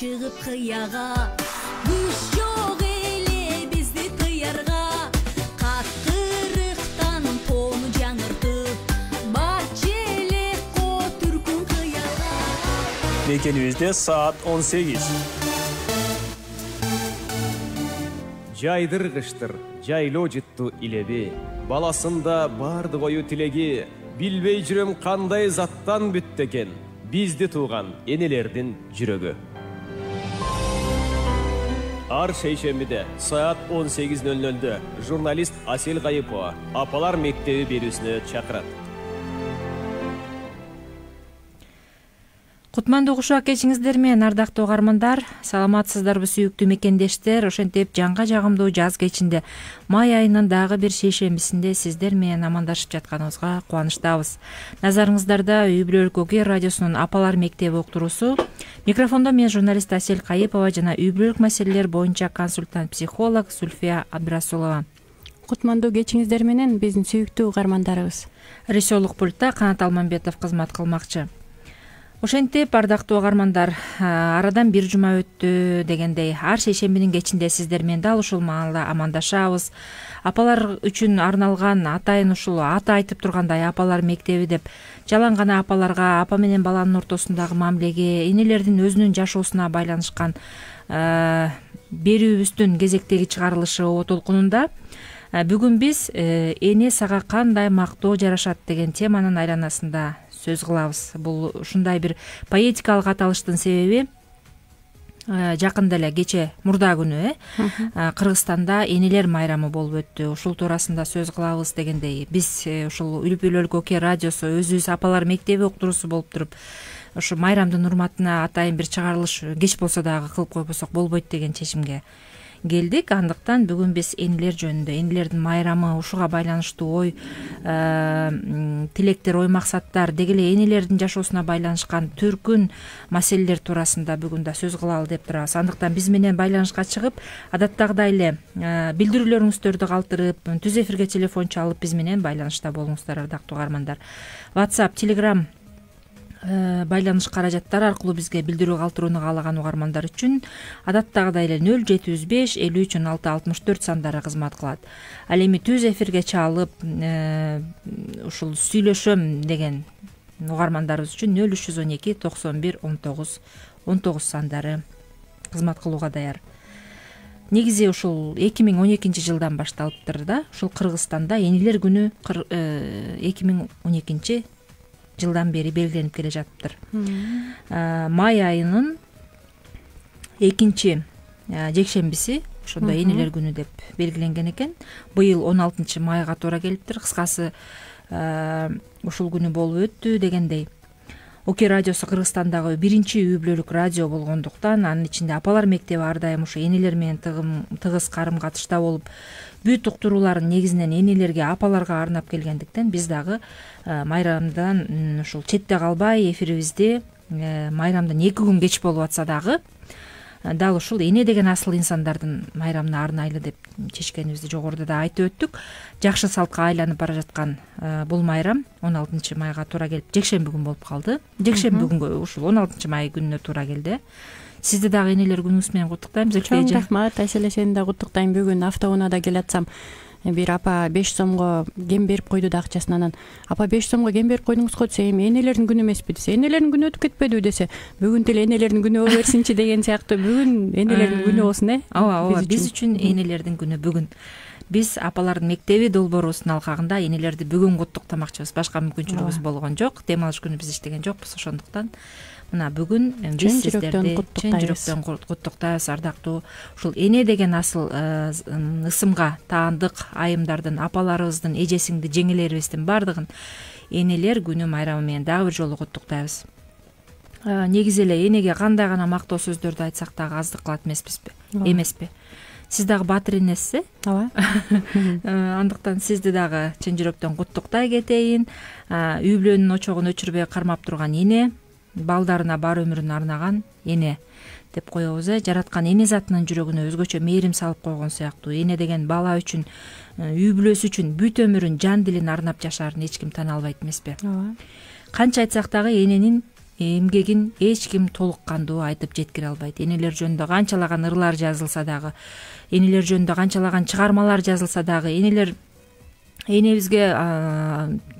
Çıgıp kıyağa Güç yok ele bizdi tıyarga Kattırıktan tonu жаңыртып Bahçeli ko türkün kıyağa Мекенибизде saat 18. Жайдыр кыштыр, жайлоо жытту илеби. Баласында барды кою тилеги. Билбей жүрөм кандай заттан бүттү экен. Бизди тууган энелердин жүрөгү. Ар шейшембиде saat 18:00'de журналист Асел Кайыпова Апалар мектеби берүүсүнө чакырат. Кутмандуу кушак кечиңиздер менен ардактуу угармандар, саламатсыздарбы сүйүктүү мекендештер. Ошентип жанга жагымдуу жаз кечинде май айынын дагы бир шейшембисинде сиздер менен амандашып жатканыбызга кубанычтабыз. Назарыңыздарда Үй Бүлөлүк Ок радиосунун Апалар мектеби уктуруусу. Микрофондо мен журналист Асел Кайыпова жана үй бүлөлүк маселелер боюнча консультант психолог Зульфия Абдрасулова. Кутмандуу кечиңиздер менен биздин сүйүктүү угармандарыбыз. Режиссерлук пультта Канат Алмамбетов кызмат кылмакчы. Ошентип, ардактуу угармандар, арадан бир жума өттү дегендей, ар шейшембинин кечинде сиздер менен дал ушул маалда амандашабыз. Апалар үчүн арналган атайын ушул аты айтып тургандай Апалар мектеби деп жалаң гана апаларга, апа менен баланын ортосундагы мамилеге, энелердин өзүнүн жашоосуна байланышкан берүүбүздүн кезектеги чыгарылышы О толкунунда бүгүн биз эне сага кандай мактоо жарашат деген теманын айланасында сөз кылабыз. Бул ушундай бир поэтикалык аталыштын себеби жакында эле кече мурда күнү Кыргызстанда энелер майрамы болуп өттү. Ушул туурасында сөз кылабыз дегендей, биз ушул Үй Бүлөлүк Ок радиосу өзүбүз Апалар мектеби уктуруусу болуп туруп, ушу майрамдын урматына атайын бир чыгарылыш кеч болсо дагы кылып койбосок болбойт деген чечимге келдик. Андыктан бүгүн биз энелер жөнүндө, энелердин майрамы, ушуга байланыштуу ой тилектер, ой максаттар, деги эле энелердин жашоосуна байланышкан түркүн маселелер туурасында бүгүн да сөз кылалы деп турабыз. Андыктан биз менен байланышка чыгып, адаттагыдай эле билдирүүлөрүңүздөрдү калтырып, түз эфирге телефон чалып биз менен байланышта болуңуздар ардактуу угармандар. WhatsApp, Telegram байланыш каражаттары аркылуу бизге билдирүү калтырууну каалаган угармандар үчүн адаттагыдай эле 0705 53 16 64 сандары кызмат кылат. Ал эми түз эфирге чалып ушул сүйлөшөм деген угармандарыбыз үчүн 0312 91 19 19 сандары кызмат кылууга даяр. Негизи ушул 2012 жылдан башталыптыр да. Ушул Кыргызстанда энелер күнү 2012 жылдан бери белгиленип келе жатыптыр. Май айынын 2 жекшембиси ошондо энелер күнү деп белгиленген экен. Быйыл 16 майга туура келиптир. Кыскасы ушул күнү болуп өттү дегендей. Ок радиосу Кыргызстандагы биринчи үй бүлөлүк радио болгондуктан, анын ичинде Апалар мектеби ар дайым ушу энелер менен тыгыз карым катышта болуп, бүт уктурууларын негизинен энелерге, апаларга арнап келгендиктен биз дагы майрамдан ушул четте калбай эфирибизди майрамдан 2 күн кеч болуп атса дагы дал ушул эне деген асыл инсандардын майрамына арнайлы деп чечкенибизди жогоруда да айтып өттүк. Жакшы салтка айланып бара жаткан бул майрам 16 майга туура келип жекшемби күн болуп калды. Жекшемби күнгө ушул 16 май күнүнө туура келди. Сизди дагы энелер күнүңүз менен куттуктайм. Чоң рахмат. Айселе, сени да куттуктайм. Бүгүн автоунаада келатсам, бир апа 5 сомго кем берип койду да акчасын. Анан апа 5 сомго кем берип койдуңуз го десе, эми энелердин күнү эмеспи десе, энелердин күнү өтүп кетпедиби десе, бүгүн деле энелердин күнү боло берсинчи деген сыяктуу. Бүгүн энелердин күнү болсун, Ооба, биз үчүн энелердин күнү бүгүн. Биз Апалардын мектеби долбоорубуздун алкагында энелерди бүгүн куттуктамакчыбыз. Башка мүмкүнчүлүгүбүз болгон жок. Дем алыш күнү биз иштеген жокпуз, ошондуктан мына бүгүн биз сиздерди чын жүрөктөн куттуктайбыз ардактуу ушул эне деген асыл ысымга таандык айымдардын, апаларыбыздын, эжесиңди, жеңелерибиздин бардыгын энелер күнү майрамы менен дагы бир жолу куттуктайбыз. негизи эле энеге кандай гана мактоо сөздөрдү айтсак дагы аздык кылат эмеспи? Сиз дагы баатыр энесиз, ооба. Андыктан сизди дагы чын жүрөктөн куттуктай кетейин. Үй бүлөнүн очогун өчүрбөй кармап турган эне, балдарына бар өмүрүн арнаган эне деп коебуз. Жараткан эне затынын жүрөгүнө өзгөчө мээрим салып койгон сыяктуу. Эне деген бала үчүн, үй бүлөсү үчүн бүт өмүрүн, жан дилин арнап жашаарын эч ким тана албайт эмеспи? Ооба. Канча айтсак дагы эненин эмгегин эч ким толук кандуу айтып жеткире албайт. Энелер жөнүндө канчалаган ырлар жазылса дагы, энелер жөнүндө канчалаган чыгармалар жазылса дагы, энебизге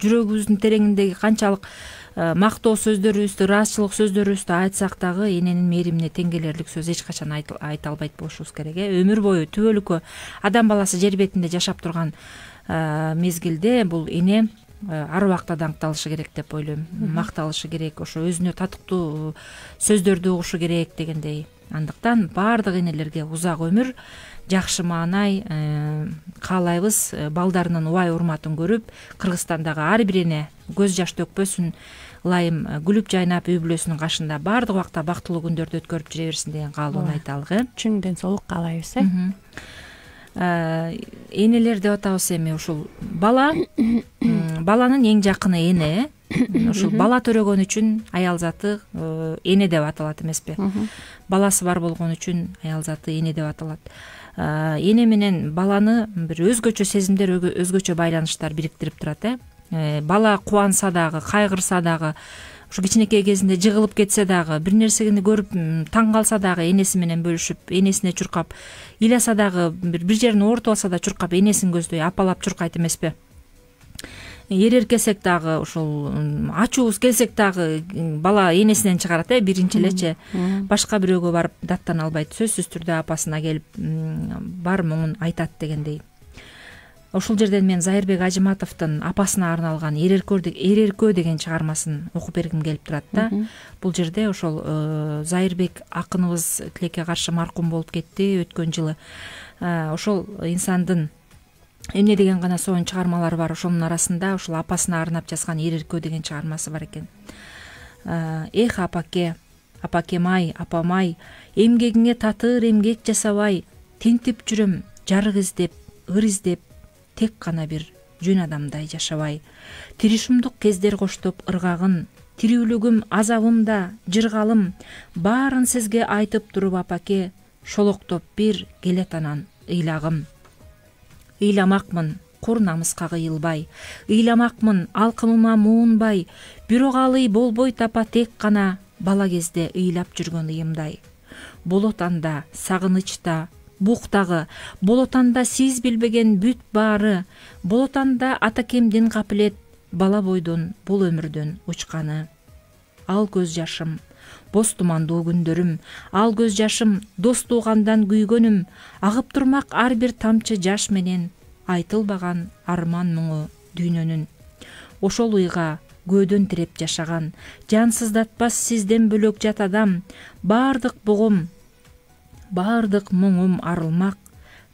жүрөгүбүздүн тереңиндеги канчалык мактоо сөздөрүбүздү, ыраазычылык сөздөрүбүздү айтсак дагы эненин мээримине тең келерлик сөз эч качан айта албайт болушубуз керек. Өмүр бою түбөлүккө адам баласы жер бетинде жашап турган мезгилде бул эне ар убакта даңкталышы керек деп ойлойм. Макталышы керек, ошо өзүнө татыктуу сөздөрдү угушу керек дегендей. Андыктан баардык энелерге узак өмүр, жакшы маанай каалайбыз. Балдарынын убай урматын көрүп, Кыргызстандагы ар бир эне көз жаш төкпөсүн, ылайым күлүп жайнап үй бүлөсүнүн кашында баардык убакта бактылуу күндөрдү өткөрүп жүрө берсин деген каалоону айталык. Чың ден соолук каалайбыз. Энелер деп атабыз эми ушул баланын эң жакыны эне. Ушул бала төрөгөн үчүн аял заты эне деп аталат эмеспи? Баласы бар болгон үчүн аял заты эне деп аталат. Эне менен баланы бир өзгөчө сезимдер, өзгөчө байланыштар бириктирип турат. Бала кубанса дагы, кайгырса дагы, ушу кичинекей кезинде жыгылып кетсе дагы, бир нерсени көрүп таң калса дагы энеси менен бөлүшүп, энесине чуркап, ыйласа дагы, бир жерин оорутуп алса да чуркап, энесин көздөй апалап чуркайт эмеспи? Эркесек дагы, ушул ачуубуз келсек дагы бала энесинен чыгарат, биринчи элечи. Башка бирөөгө барып даттана албайт. Сөзсүз түрдө апасына келип бар муңун айтат дегендей. Ошол жерден мен Зайырбек Ажыматовдун апасына арналган Эреркөө деген чыгармасын окуп бергим келип турат да. Бул жерде ошол Зайырбек акыныбыз тилекке каршы маркум болуп кетти өткөн жылы. Ошол инсандын эмне деген гана сонун чыгармалары бар. Ошонун арасында ушул апасына арнап жазган Эреркөө деген чыгармасы бар экен. Эх апакем-ай, апам-ай, эмгегиңе татыр эмгек жасабай, тинтип жүрөм жарык издеп, ыр издеп, тек гана бир жөн адамдай жашабай. Тиришумдук кездер коштоп ыргагын, тирүүлүгүм азабымда жыргалым, баарын сизге айтып туруп апаке, шолоктоп бир келет анан ыйлагым. Ыйламакмын кур намыска кыйылбай, ыйламакмын алкымыма муунбай, бирок алый болбойт апа тек гана бала кезде ыйлап жүргөн ыйымдай. Болот анда сагынычта, буктагы, болот анда сиз билбеген бүт баары, болот анда атакемдин капилет, бала бойдон бул өмүрдөн учканы. Ал көз жашым, боз тумандуу күндөрүм, ал көз жашым, дос туугандан күйгөнүм, агып турмак ар бир тамчы жаш менен, айтылбаган арман муңу дүйнөнүн. Ошол уйга көөдөн тиреп жашаган, жансыздатпас сизден бөлөк жат адам, баардык бугум, баардык муңум арылмак,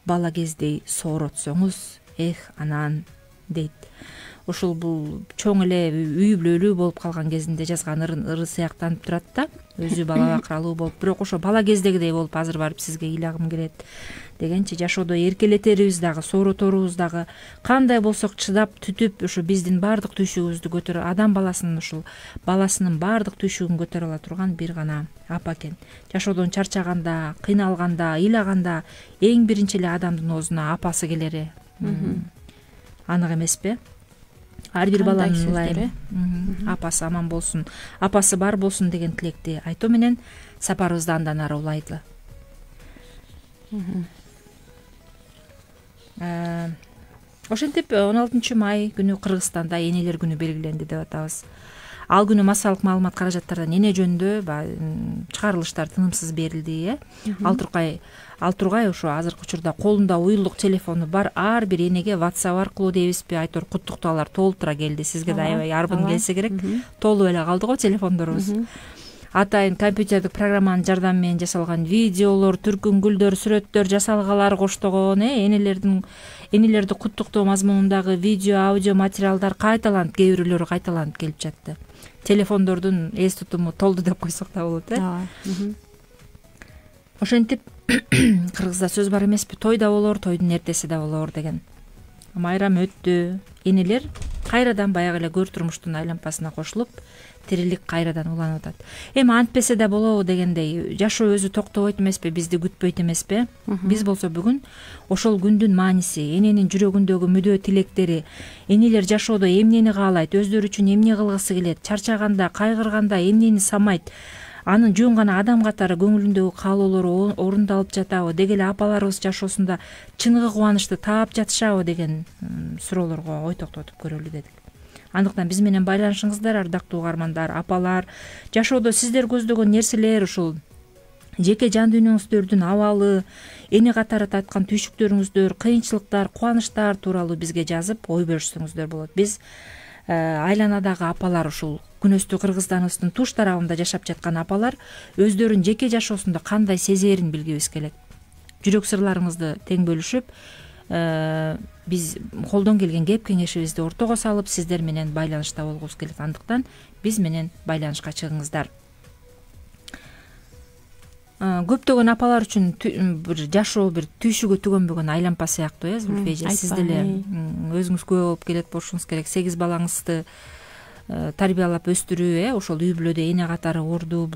бала кездей сооротсоңуз, эх анан, дейт. Ушул бул чоң эле үй бүлөлүү болуп калган кезинде жазган ыры сыяктанып турат да, өзү бала бакыралуу болуп, бирок ошо бала кездегидей болуп азыр барып сизге ыйлагым келет дегенчи, жашоодо эркелетерибиз дагы, соороторубуз дагы, кандай болсок чыдап түтүп ушу биздин баардык түйшүгүбүздү көтөрө, адам баласынын ушул баласынын баардык түйшүгүн көтөрө ала турган бир гана апа экен. Жашоодон чарчаганда, кыйналганда, ыйлаганда эң биринчи эле адамдын оозуна апасы келери анык эмеспи? Ар бир баланын апасы аман болсун, апасы бар болсун деген тилекти айтуу менен сапарыбызды андан ары улайлы. Ошентип 16 май күнү Кыргызстанда энелер күнү белгиленди деп атабыз. Ал күнү массалык маалымат каражаттардан эне жөнүндө чыгарылыштар тынымсыз берилди. Ал тургай ошо азыркы учурда колунда уюлдук телефону бар ар бир энеге WhatsApp аркылуу дейбизби, айтор куттуктоолор толтура келди. Сизге да аябай арбын келсе керек. Толуп эле калды го телефондорубуз. Атайын компьютердик программанын жардамы менен жасалган видеолор, түркүнгүлдөр, сүрөттөр жасалгалар коштогон, энелерди куттуктоо мазмунундагы видео, аудио материалдар кайталанып, кээ бирөөлөрү кайталанып келип жатты. телефондордун эс тутуму толду деп койсок да болот. ооба. Ошентип кыргызда сөз бар эмеспи, той да болор, тойдун эртеси да болор деген. Майрам өттү, энелер кайрадан баягы эле көр турмуштун айлампасына кошулуп, тирилик кайрадан уланып атат. Эми антпесе да болобу дегендей, жашоо өзү токтобойт эмеспи, бизди күтпөйт эмеспи. Биз болсо бүгүн ошол күндүн мааниси, эненин жүрөгүндөгү мүдөө тилектери, энелер жашоодо эмнени каалайт, өздөрү үчүн эмне кылгысы келет, чарчаганда, кайгырганда эмнени самайт, анын жөн гана адам катары көңүлүндөгү каалоолору орундалып жатабы, деги эле апаларыбыз жашоосунда чыныгы кубанычты таап жатышабы деген суроолорго ой токтотуп көрөлү дедик. Андыктан биз менен байланышыңыздар, ардактуу угармандар, апалар. Жашоодо сиздер көздөгөн нерселер, ушул жеке жан дүйнөңүздөрдүн абалы, эне катары таткан түйшүктөрүңүздөр, кыйынчылыктар, кубанычтар тууралуу бизге жазып, ой бөлүшсөңүздөр болот. Биз айланадагы апалар, ушул күнөстүү Кыргызстаныбыздын туш тарабында жашап жаткан апалар өздөрүн жеке жашоосунда кандай сезерин билгибиз келет. Жүрөк сырларыңызды тең бөлүшүп, биз колдон келген кеп кеңешибизди ортого салып, сиздер менен байланышта болгубуз келет. Андыктан биз менен байланышка чыгыңыздар. Көптөгөн апалар үчүн бир жашоо бир түйшүгү түгөнбөгөн айлампа сыяктуу, Зульфия эже, сиз деле өзүңүз күбө болуп келет болушуңуз керек. 8 балаңызды тарбиялап өстүрүү, ошол үй бүлөдө эне катары ордуу,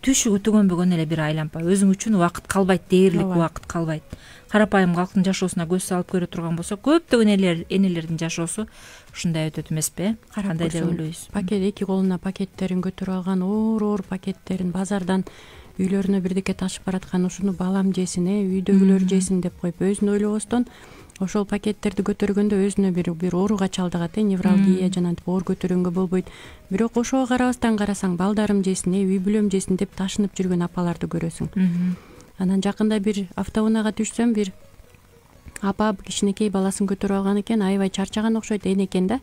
түйшүгү түгөнбөгөн эле бир айлампа. Өзүң үчүн убакыт калбайт, дээрлик убакыт калбайт. Карапайым калктын жашоосуна көз салып көрө турган болсок, көптөгөн энелердин жашоосу ушундай өтөт эмеспи? Кандай деп ойлойсуз? Пакет, эки колуна пакеттерин көтөрүп алган, оор пакеттерин базардан үйлөрүнө бирдеке ташып бараткан, ушуну балам жесин, үйдөгүлөр жесин деп коюп, өзүн ойлобостон ошол пакеттерди көтөргөндө өзүнө бир ооруга чалдыгат, невралгия жанагынтип оор көтөргөнгө болбойт. Бирок ошого карабастан карасаң, балдарым жесин, үй бүлөм жесин деп ташынып жүргөн апаларды көрөсүң. Анан жакында бир автоунаага түшсөм, бир апа кичинекей баласын көтөрүп алган экен, аябай чарчаган окшойт, эне экен да.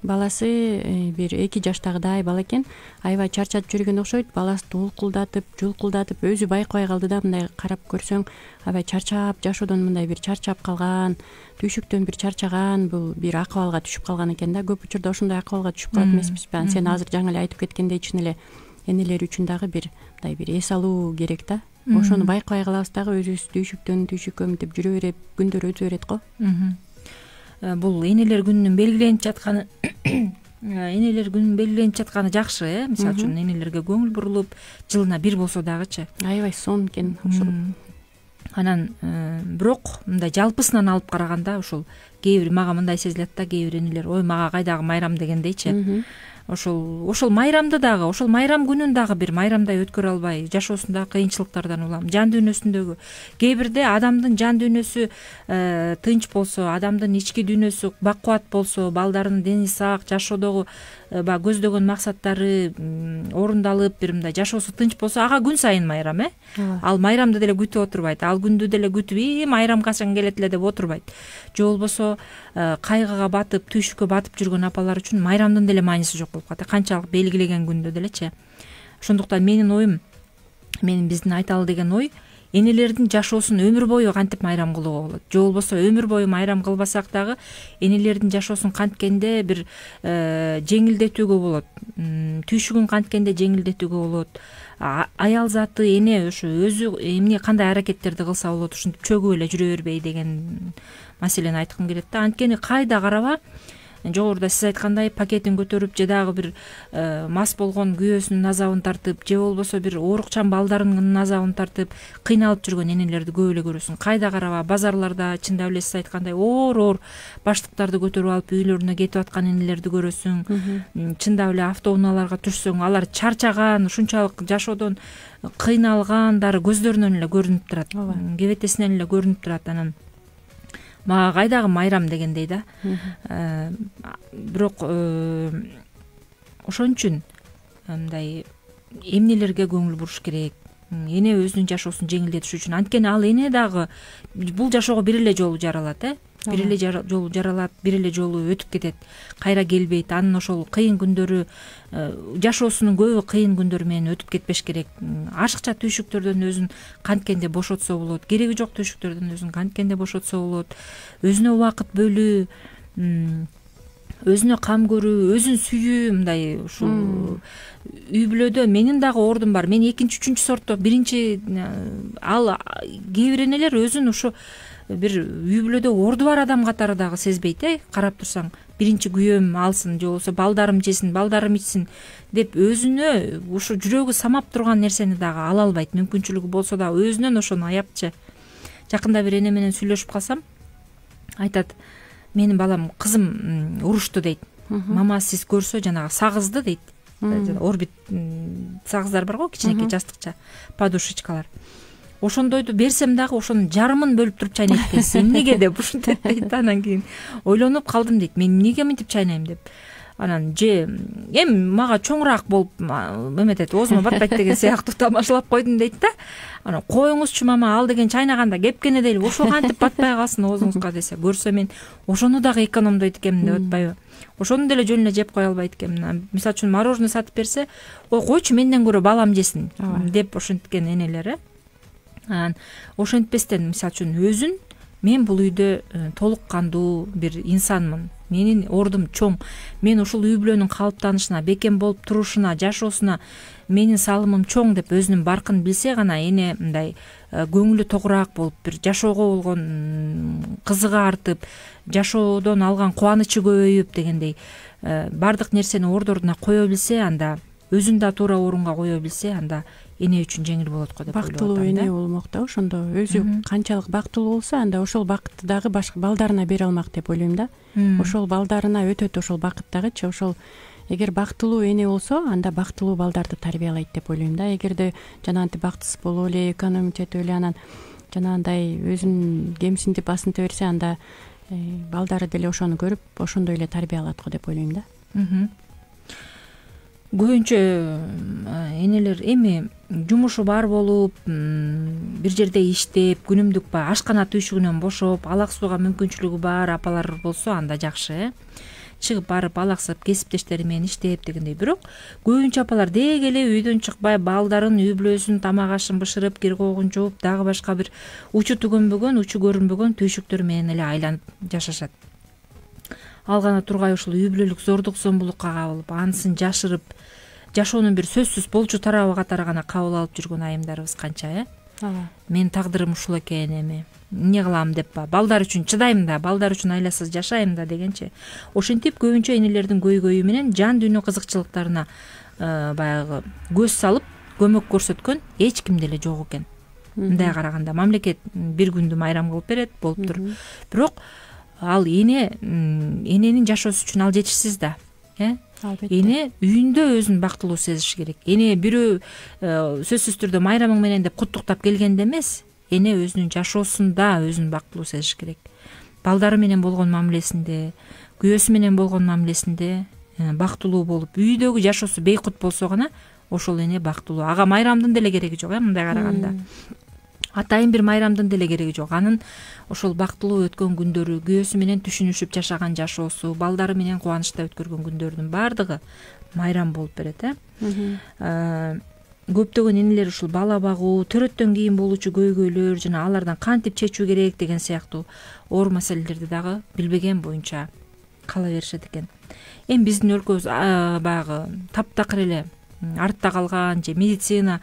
Баласы бир 2 жаштагыдай бала экен, аябай чарчап жүргөн окшойт. Баласы улкулдатып, жулкулдатып, өзү байкабай калды да, мындай карап көрсөң, аябай чарчап, жашоодон мындай бир чарчап калган, түйшүктөн бир чарчаган, бул бир акыбалга түшүп калган экен да. Көп учурда ошондой акыбалга түшүп калат эмеспизби? Сен азыр жаңы эле айтып кеткендей, чын эле энелер үчүн дагы бир мындай бир эс алуу керек да. Ошону байкабай калабыз дагы, өзүбүз түйшүктөн түйшүккө мынтип жүрө берип, күндөр өтө берет го. Бул энелер күнүнүн белгиленип жатканы жакшы, мисалы үчүн энелерге көңүл бурулуп, жылына бир болсо дагычы. Аябай сон экен ушул. Анан бирок мындай жалпысынан алып караганда, ушул кээ бир мага мындай сезилет да, кээ бир энелер, ой мага кайдагы майрам дегендейчи. Ошол майрамды дагы, ошол майрам күнүн дагы бир майрамдай өткөрө албай, жашоосундагы кыйынчылыктардан улам, жан дүйнөсүндөгү кээ бирде адамдын жан дүйнөсү тынч болсо, адамдын ички дүйнөсү бакубат болсо, балдарынын дени сак, жашоодогу баягы көздөгөн максаттары орундалып, бир мындай жашоосу тынч болсо, ага күн сайын майрам, Ал майрамды деле күтүп отурбайт, ал күндү деле күтүп, майрам качан келет эле деп отурбайт. Же болбосо кайгыга батып, түйшүккө батып жүргөн апалар үчүн майрамдын деле мааниси жок болуп калат, канчалык белгилеген күндө делечи. Ошондуктан менин биздин айталы деген ой, энелердин жашоосун өмүр бою кантип майрам кылууга болот. Же болбосо өмүр бою майрам кылбасак дагы энелердин жашоосун канткенде бир жеңилдетүүгө болот. Түйшүгүн канткенде жеңилдетүүгө болот. Аял заты, эне ошо өзү эмне кандай аракеттерди кылса болот, ушинтип чөгүп эле жүрө бербей деген маселени айткым келет да. Анткени кайда караба, жогоруда сиз айткандай пакетин көтөрүп, же дагы бир мас болгон күйөөсүнүн азабын тартып, же болбосо бир оорукчан балдарынын азабын тартып кыйналып жүргөн энелерди көп эле көрөсүң. Кайда караба, базарларда чындап эле сиз айткандай оор баштыктарды көтөрүп алып үйлөрүнө кетип аткан энелерди көрөсүң. Чындап эле автоунааларга түшсөң, алар чарчаган, ушунчалык жашоодон кыйналгандары көздөрүнөн эле көрүнүп турат, кебетесинен эле көрүнүп турат. Анан мага кайдагы майрам дегендей да. Бирок ошон үчүн мындай эмнелерге көңүл буруш керек, эне өзүнүн жашоосун жеңилдетиш үчүн. Анткени ал эне дагы бул жашоого бир эле жолу жаралат, бир эле жолу жаралат, бир эле жолу өтүп кетет, кайра келбейт. Анын ошол кыйын күндөрү, жашоосунун көбү кыйын күндөр менен өтүп кетпеш керек. Ашыкча түйшүктөрдөн өзүн канткенде бошотсо болот, кереги жок түйшүктөрдөн өзүн канткенде бошотсо болот. Өзүнө убакыт бөлүү, өзүнө кам көрүү, өзүн сүйүү, мындай ушул үй бүлөдө менин дагы ордум бар. Мен экинчи, үчүнчү сортто, биринчи ал кээ бир энелер өзүн ушу бир үй бүлөдө орду бар адам катары дагы сезбейт, карап турсаң. Биринчи күйөөм алсын же болбосо балдарым жесин, балдарым ичсин деп өзүнө ушу жүрөгү самап турган нерсени дагы ала албайт. Мүмкүнчүлүгү болсо да өзүнөн ошону аяпчы. Жакында бир эне менен сүйлөшүп калсам, айтат, менин балам, кызым урушту дейт. Мама сиз көрсө жанагы сагызды дейт. Орбит сагыздар бар го, кичинекей жастыкча подушечкалар. Ошондойду берсем дагы ошонун жарымын бөлүп туруп чайнайт экенсиз. Эмнеге деп ушинтип дейт. Анан кийин ойлонуп калдым дейт. Мен эмнеге мынтип чайнайм деп. Анан же эми мага чоңураак болуп эметет, оозума батпайт деген сыяктуу тамашалап койдум дейт да. Анан коюңузчу мама, ал деген чайнаганда кепкене дейли, ошо кантип батпай калсын оозуңузга десе, көрсө мен ошону дагы экономдойт экенмин деп атпайбы. Ошону деле жөн эле жеп кое албайт экенмин. Мисалы үчүн мороженое сатып берсе, ой койчу менден көрө балам жесин деп ошенткен энелер. Анан ошентпестен мисалы үчүн өзүн, мен бул үйдө толук кандуу бир инсанмын. Менин ордум чоң. Мен ушул үй бүлөнүн калыптанышына, бекем болуп турушуна, жашоосуна менин салымым чоң деп өзүнүн баркын билсе гана эне мындай көңүлү тогураак болуп, бир жашоого болгон кызыгы артып, жашоодон алган кубанычы көбөйүп дегендей бардык нерсени ордуна кое билсе, анда өзүн да туура орунга кое билсе, анда эне үчүн жеңил болот го деп ойлоп атам. Бактылуу эне болмок да, ошондо өзү канчалык бактылуу болсо, анда ошол бакытты дагы башка балдарына бере алмак деп ойлойм да. Ошол балдарына өтөт ошол бакыт дагычы. Ошол эгер бактылуу эне болсо, анда бактылуу балдарды тарбиялайт деп ойлойм да. Эгерде жанагынтип бактысыз болуп эле, экономить этип эле, анан жанагындай өзүн кемсинтип асынта берсе, анда балдары деле ошону көрүп, ошондой эле тарбиялат го деп ойлойм да. Көбүнчө энелер эми жумушу бар болуп, бир жерде иштеп, күнүмдүк ашкана түйшүгүнөн бошоп, алак сууга мүмкүнчүлүгү бар апалар болсо, анда жакшы. Чыгып барып алаксып кесиптештери менен иштеп дегендей. Бирок көбүнчө апалар деги эле үйдөн чыкпай, балдарын, үй бүлөсүн, тамак ашын бышырып, кир когун жууп, дагы башка бир учу түгөнбөгөн, учу көрүнбөгөн түйшүктөр менен эле айланып жашашат. Ал гана тургай ушул үй бүлөлүк зордук зомбулукка кабылып, анысын жашырып, жашоонун бир сөзсүз болчу тарабы катары гана кабыл алып жүргөн айымдарыбыз канча, Мен тагдырым ушул экен, эми эмне кылам деп балдар үчүн чыдайм да, балдар үчүн айласыз жашайм да дегенче. Ошентип көбүнчө энелердин көйгөйү менен жан дүйнө кызыкчылыктарына баягы көз салып көмөк көрсөткөн эч ким деле жок экен. Мындай караганда мамлекет бир күндү майрам кылып берет, болуптур. Бирок ал эненин жашоосу үчүн ал жетишсиз да. Эне үйүндө өзүн бактылуу сезиш керек. Эне бирөө сөзсүз түрдө майрамың менен деп куттуктап келгенде эмес, эне өзүнүн жашоосунда өзүн бактылуу сезиш керек. Балдары менен болгон мамилесинде, күйөөсү менен болгон мамилесинде бактылуу болуп, үйдөгү жашоосу бейкут болсо гана ошол эне бактылуу. Ага майрамдын деле кереги жок, мындай караганда. Атайын бир майрамдын деле кереги жок. Анын ошол бактылуу өткөн күндөрү, күйөөсү менен түшүнүшүп жашаган жашоосу, балдары менен кубанычта өткөргөн күндөрдүн баардыгы майрам болуп берет. Көптөгөн энелер ушул бала багуу, төрөттөн кийин болуучу көйгөйлөр жана алардан кантип чечүү керек деген сыяктуу оор маселелерди дагы билбеген боюнча кала беришет экен. Эми биздин өлкөбүз баягы таптакыр эле артта калган же медицина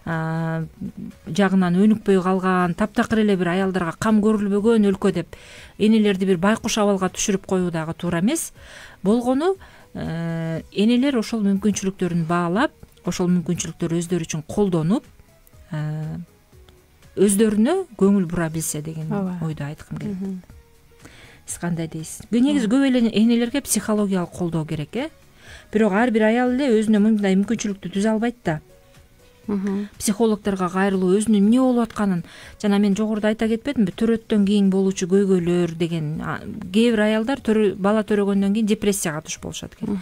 жагынан өнүкпөй калган, таптакыр эле бир аялдарга кам көрүлбөгөн өлкө деп энелерди бир байкуш абалга түшүрүп коюу дагы туура эмес. Болгону энелер ошол мүмкүнчүлүктөрүн баалап, ошол мүмкүнчүлүктөр өздөрү үчүн колдонуп, өздөрүнө көңүл бура билсе деген ойду айткым келет. Сиз кандай дейсиз? Негизи көп эле энелерге психологиялык колдоо керек, бирок ар бир аял эле өзүнө мындай мүмкүнчүлүктү түзө албайт да. Психологдорго кайрылуу, өзүнүн эмне болуп атканын, жана мен жогоруда айта кетпедимби, төрөттөн кийин болуучу көйгөйлөр деген, кээ бир аялдар бала төрөгөндөн кийин депрессияга туш болушат экен.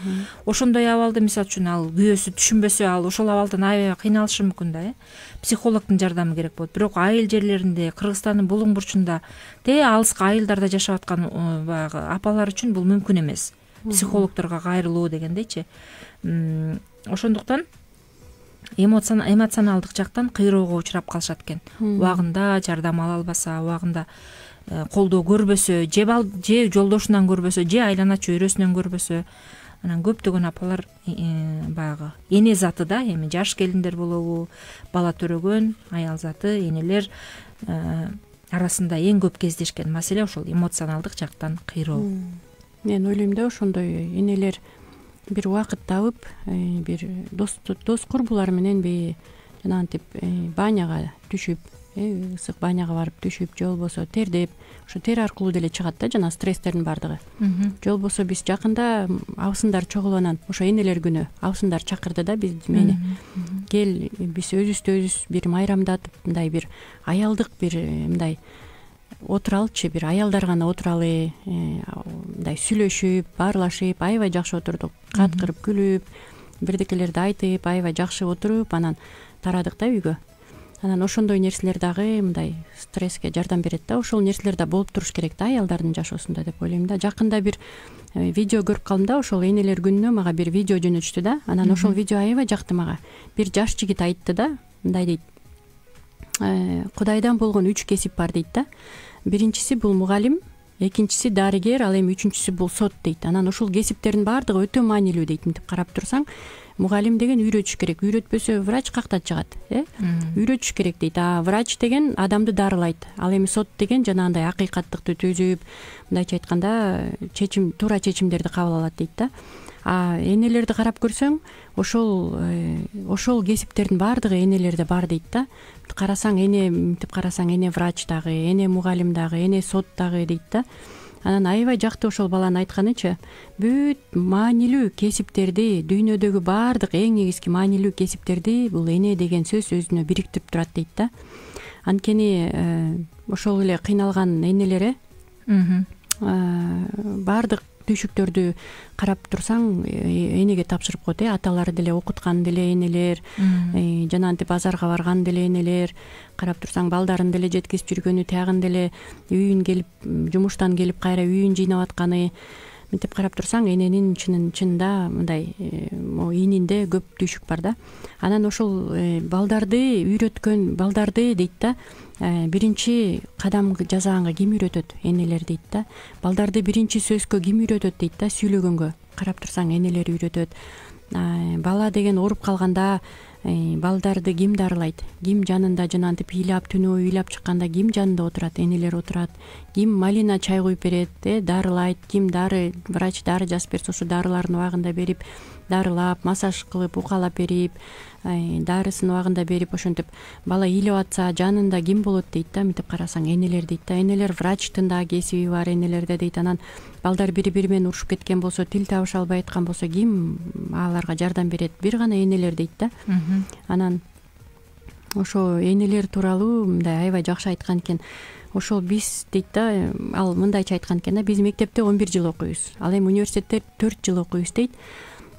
Ошондой абалды мисалы үчүн ал күйөөсү түшүнбөсө, ал ошол абалдан аябай кыйналышы мүмкүн да. Психологдун жардамы керек болот. Бирок айыл жерлеринде, Кыргызстандын булуң бурчунда, алыска айылдарда жашап аткан баягы апалар үчүн бул мүмкүн эмес. Психологдорго кайрылуу дегендейчи. Ошондуктан эмоционалдык жактан кыйроого учурап калышат экен. Убагында жардам ала албаса, убагында колдоо көрбөсө, же жолдошунан көрбөсө, же айлана чөйрөсүнөн көрбөсө, анан көптөгөн апалар баягы эне заты да, эми жаш келиндер болобу, бала төрөгөн аял заты, энелер арасында эң көп кездешкен маселе ошол эмоционалдык жактан кыйроо. Мен ойлойм да, ошондой энелер бир убакыт табып, бир дос курбулар менен жанагынтип баняга түшүп, ысык баняга барып түшүп, же болбосо тердеп, ошо тер аркылуу деле чыгат да жана стресстердин баардыгы. Же болбосо биз жакында абысындар чогулуп анан ошо энелер күнү абысындар чакырды да мени. Кел, биз өзүбүз бир майрамдатып, мындай бир аялдык бир мындай отуралычы, бир аялдар гана отуралы, мындай сүйлөшүп, баарлашып, аябай жакшы отурдук. Каткырып, күлүп, бирдекелерди айтып, аябай жакшы отуруп, анан тарадык да үйгө. Анан ошондой нерселер дагы мындай стресске жардам берет да. Ошол нерселер да болуп туруш керек да аялдардын жашоосунда деп ойлойм да. Жакында бир видео көрүп калдым да, ошол энелер күнүнө мага бир видео жөнөтүштү да. Анан ошол видео аябай жакты мага. Бир жаш жигит айтты да, мындай дейт: Кудайдан болгон 3 кесип бар дейт да. Биринчиси бул мугалим, экинчиси дарыгер, ал эми үчүнчүсү бул сот дейт. Анан ушул кесиптердин баардыгы өтө маанилүү дейт. Мынтип карап турсаң, мугалим деген үйрөтүш керек, үйрөтпөсө врач кактан чыгат, үйрөтүш керек дейт. Врач деген адамды дарылайт, ал эми сот деген жанагындай акыйкаттыкты түзүп, мындайча айтканда туура чечимдерди кабыл алат дейт да. Энелерди карап көрсөң, ошол кесиптердин баардыгы энелерде бар дейт да. Карасаң эне, мынтип карасаң эне врач дагы, эне мугалим дагы, эне сот дагы дейт да. Анан аябай жакты ошол баланын айтканычы, бүт маанилүү кесиптерди, дүйнөдөгү баардык эң негизги маанилүү кесиптерди бул эне деген сөз өзүнө бириктирип турат дейт да. Анткени ошол эле кыйналган энелер баардык түйшүктөрдү карап турсаң энеге тапшырып коет, аталары деле окуткан деле энелер, жанагынтип базарга барган деле энелер, карап турсаң балдарын деле жеткизип жүргөнү, тягын деле үйүн келип, жумуштан келип кайра үйүн жыйнап атканы, мынтип карап турсаң эненин чынында мындай иининде көп түйшүк бар да. Анан ошол балдарды үйрөткөн, балдарды дейт да, биринчи кадам жасаганга ким үйрөтөт? Энелер дейт да. Балдарды биринчи сөзгө ким үйрөтөт дейт да, сүйлөгөнгө. Карап турсаң энелер үйрөтөт. Бала деген ооруп калганда балдарды ким дарылайт? Ким жанында жанагынтип ыйлап, түнөө ыйлап чыкканда ким жанында отурат? Энелер отурат. Ким малина чай куюп берет, дарылайт, ким врач дары жазып берсе, ошо дарыларын убагында берип, дарылап, массаж кылып, укалап берип, дарысын убагында берип, ошентип бала ыйлап атса жанында ким болот дейт да. Мынтип карасаң энелер дейт да. Энелер врачтын да кесиби бар энелерде дейт. Анан балдар бири-бири менен урушуп кеткен болсо, тил табыша албай аткан болсо ким аларга жардам берет? Бир гана энелер дейт да. Анан ошо энелер тууралуу мындай аябай жакшы айткан экен. Ошол биз дейт да, ал мындайча айткан экен да, биз мектепте 11 жыл окуйбуз, ал эми университетте 4 жыл окуйбуз дейт.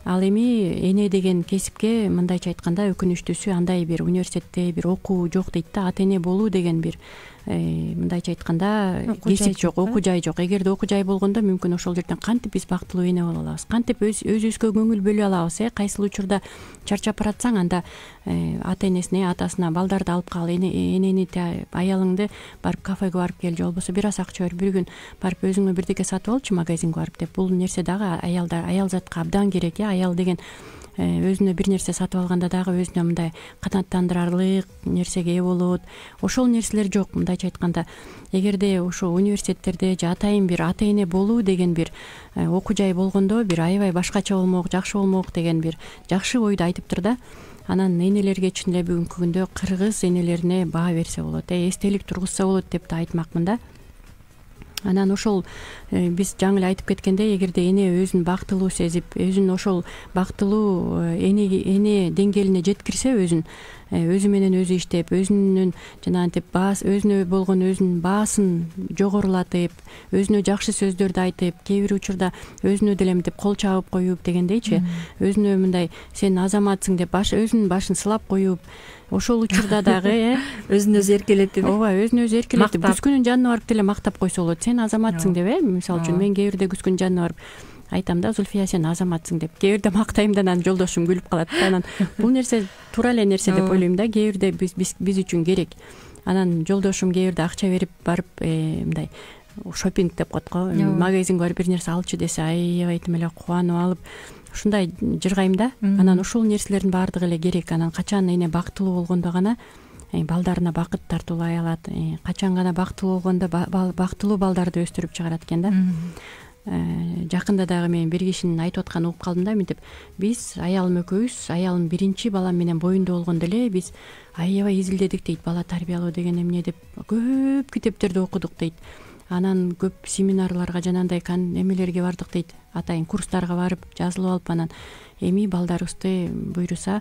Ал эми эне деген кесипке мындайча айтканда өкүнүчтүүсү андай бир университетте бир окуу жок дейт да. Ата эне болуу деген бир мындайча айтканда кесип жок, окуу жай жок. Эгерде окуу жай болгондо мүмкүн ошол жерден кантип биз бактылуу эне боло алабыз, кантип өзүбүзгө көңүл бөлө алабыз. Кайсыл учурда чарчап баратсаң, анда ата энесине, атасына балдарды алып кал, энени, аялыңды барып кафеге барып кел, же болбосо бир аз акча бер, бир күн барып өзүңө бирдеке сатып алчы магазинге барып деп. Бул нерсе дагы аял затка абдан керек. Аял деген өзүнө бир нерсе сатып алганда дагы өзүнө мындай канааттандырарлык нерсеге ээ болот. Ошол нерселер жок. Мындайча айтканда, эгерде ошо университеттерде же атайын бир ата эне болуу деген бир окуу жай болгондо, бир аябай башкача болмок, жакшы болмок деген бир жакшы ойду айтыптыр да. Анан энелерге чын эле бүгүнкү күндө кыргыз энелерине баа берсе болот, эстелик тургузса болот деп да айтмакмын да. Анан ошол биз жаңы эле айтып кеткендей, эгерде эне өзүн бактылуу сезип, өзүн ошол бактылуу эне деңгээлине жеткирсе, өзү менен өзү иштеп, өзүнүн жанагынтип өзүнө болгон өзүнүн баасын жогорулатып, өзүнө жакшы сөздөрдү айтып, кээ бир учурда өзүнө деле мынтип кол чабып коюп дегендейчи, өзүнө мындай сен азаматсың деп өзүнүн башын сылап коюп, ошол учурда дагы өзүн өзү эркелетип, ооба, өзүн өзү эркелетип, күзгүнүн жанына барып деле мактап койсо болот. Сен азаматсың деп, мисалы үчүн мен кээ бирде күзгүнүн жанына барып айтам да, Зульфия, сен азаматсың деп. Кээ бирде мактайм да, анан жолдошум күлүп калат да. Анан бул нерсе туура эле нерсе деп ойлойм да. Кээ бирде биз үчүн керек. анан жолдошум кээ бирде акча берип барып мындай шопинг деп коет го, магазинге барып бир нерсе алчу десе аябай тим эле кубанып алып ушундай жыргайм да. Анан ушул нерселердин баардыгы эле керек. Анан качан эне бактылуу болгондо гана балдарына бакыт тартуулай алат. Качан гана бактылуу болгондо бактылуу балдарды өстүрүп чыгарат экен да. Жакында дагы мен бир кишинин айтып атканын угуп калдым да, мынтип биз аялым экөөбүз, аялым биринчи балам менен боюнда болгондо эле биз аябай изилдедик дейт, бала тарбиялоо деген эмне деп көп китептерди окудук дейт. Анан көп семинарларга жанагындай эмелерге бардык дейт, атайын курстарга барып жазылып алып, анан эми балдарыбызды буйруса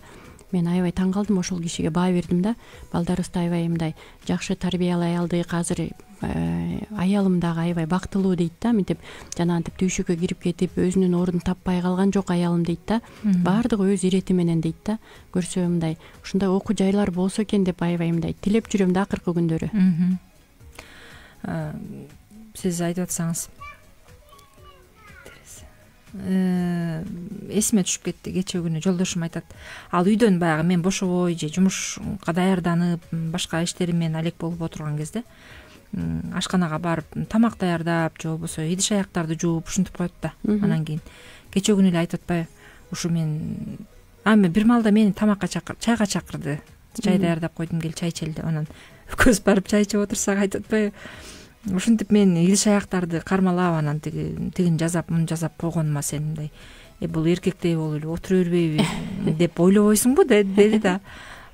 мен аябай таң калдым, ошол кишиге баа бердим да. Балдарыбызды аябай мындай жакшы тарбиялай алдык, азыр аялым дагы аябай бактылуу дейт да, мынтип жанагынтип түйшүккө кирип кетип өзүнүн ордун таппай калган жок аялым дейт да. Баардыгы өз ирети менен дейт да. Көрсө мындай ушундай окуу жайлар болсо экен деп аябай мындай тилеп жүрөм да акыркы күндөрү. Сиз айтып атсаңыз эсиме түшүп кетти. Кечээ күнү жолдошум айтат, ал үйдөн баягы мен бошобой же жумушка даярданып башка иштерим менен алек болуп отурган кезде ашканага барып тамак даярдап же болбосо идиш аяктарды жууп ушинтип коет да. Анан кийин кечээ күнү эле айтып атпайбы, ушу мен бир маалда мени тамакка чайга чакырды, чай даярдап койдум, кел чай ичели деп. Анан экөөбүз барып чай ичип отурсак айтып атпайбы, ушинтип мен идиш аяктарды кармалап анан тигин жасап муну жасап койгонума сен мындай бул эркектей болуп эле отура бербейби деп ойлобойсуңбу деди да.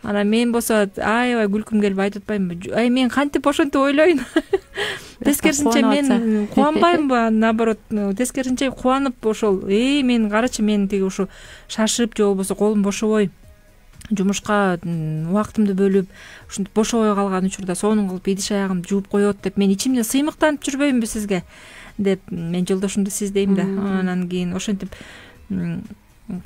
Анан мен болсо аябай күлкүм келип айтып атпаймынбы, мен кантип ошентип ойлойн. Тескерисинче мен кубанбаймынбы, наоборот тескерисинче кубанып ошол мен карачы, мен тиги ушу шашып же болбосо колум бошобой жумушка убактымды бөлүп ушинтип бошобой калган учурда сонун кылып идиш аягымды жууп коет деп мен ичимде сыймыктанып жүрбөймүнбү сизге деп мен жолдошумду сиз дейм да. Анан кийин ошентип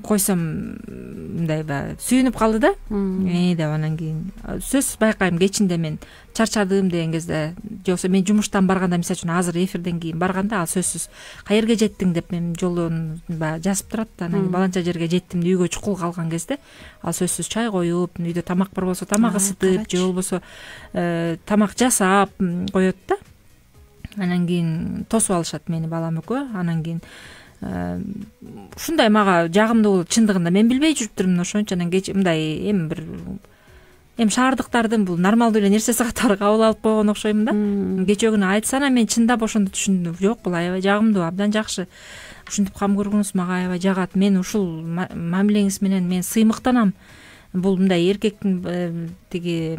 койсом мындай сүйүнүп калды да. Деп анан кийин сөзсүз байкайм, кечинде мен чарчадым деген кезде же болбосо мен жумуштан барганда, мисалы үчүн азыр эфирден кийин барганда ал сөзсүз каерге жеттиң деп мен жолдон жазып турат да. Анан баланча жерге жеттим деп үйгө чукул калган кезде ал сөзсүз чай коюп, үйдө тамак бар болсо тамак ысытып же болбосо тамак жасап коет да. Анан кийин тосуп алышат мени балам экөө. Анан кийин ушундай мага жагымдуу болот. Чындыгында мен билбей жүрүптүрмүн ошончо. Анан мындай шаардыктардын бул нормалдуу эле нерсеси катары кабыл алып койгон окшойм да. Кечээ күнү айтсана мен чындап ошондо түшүндүм. Жок, бул аябай жагымдуу, абдан жакшы. Ушинтип кам көргөнүңүз мага аябай жагат. Мен ушул мамилеңиз менен мен сыймыктанам. Бул мындай эркектин тиги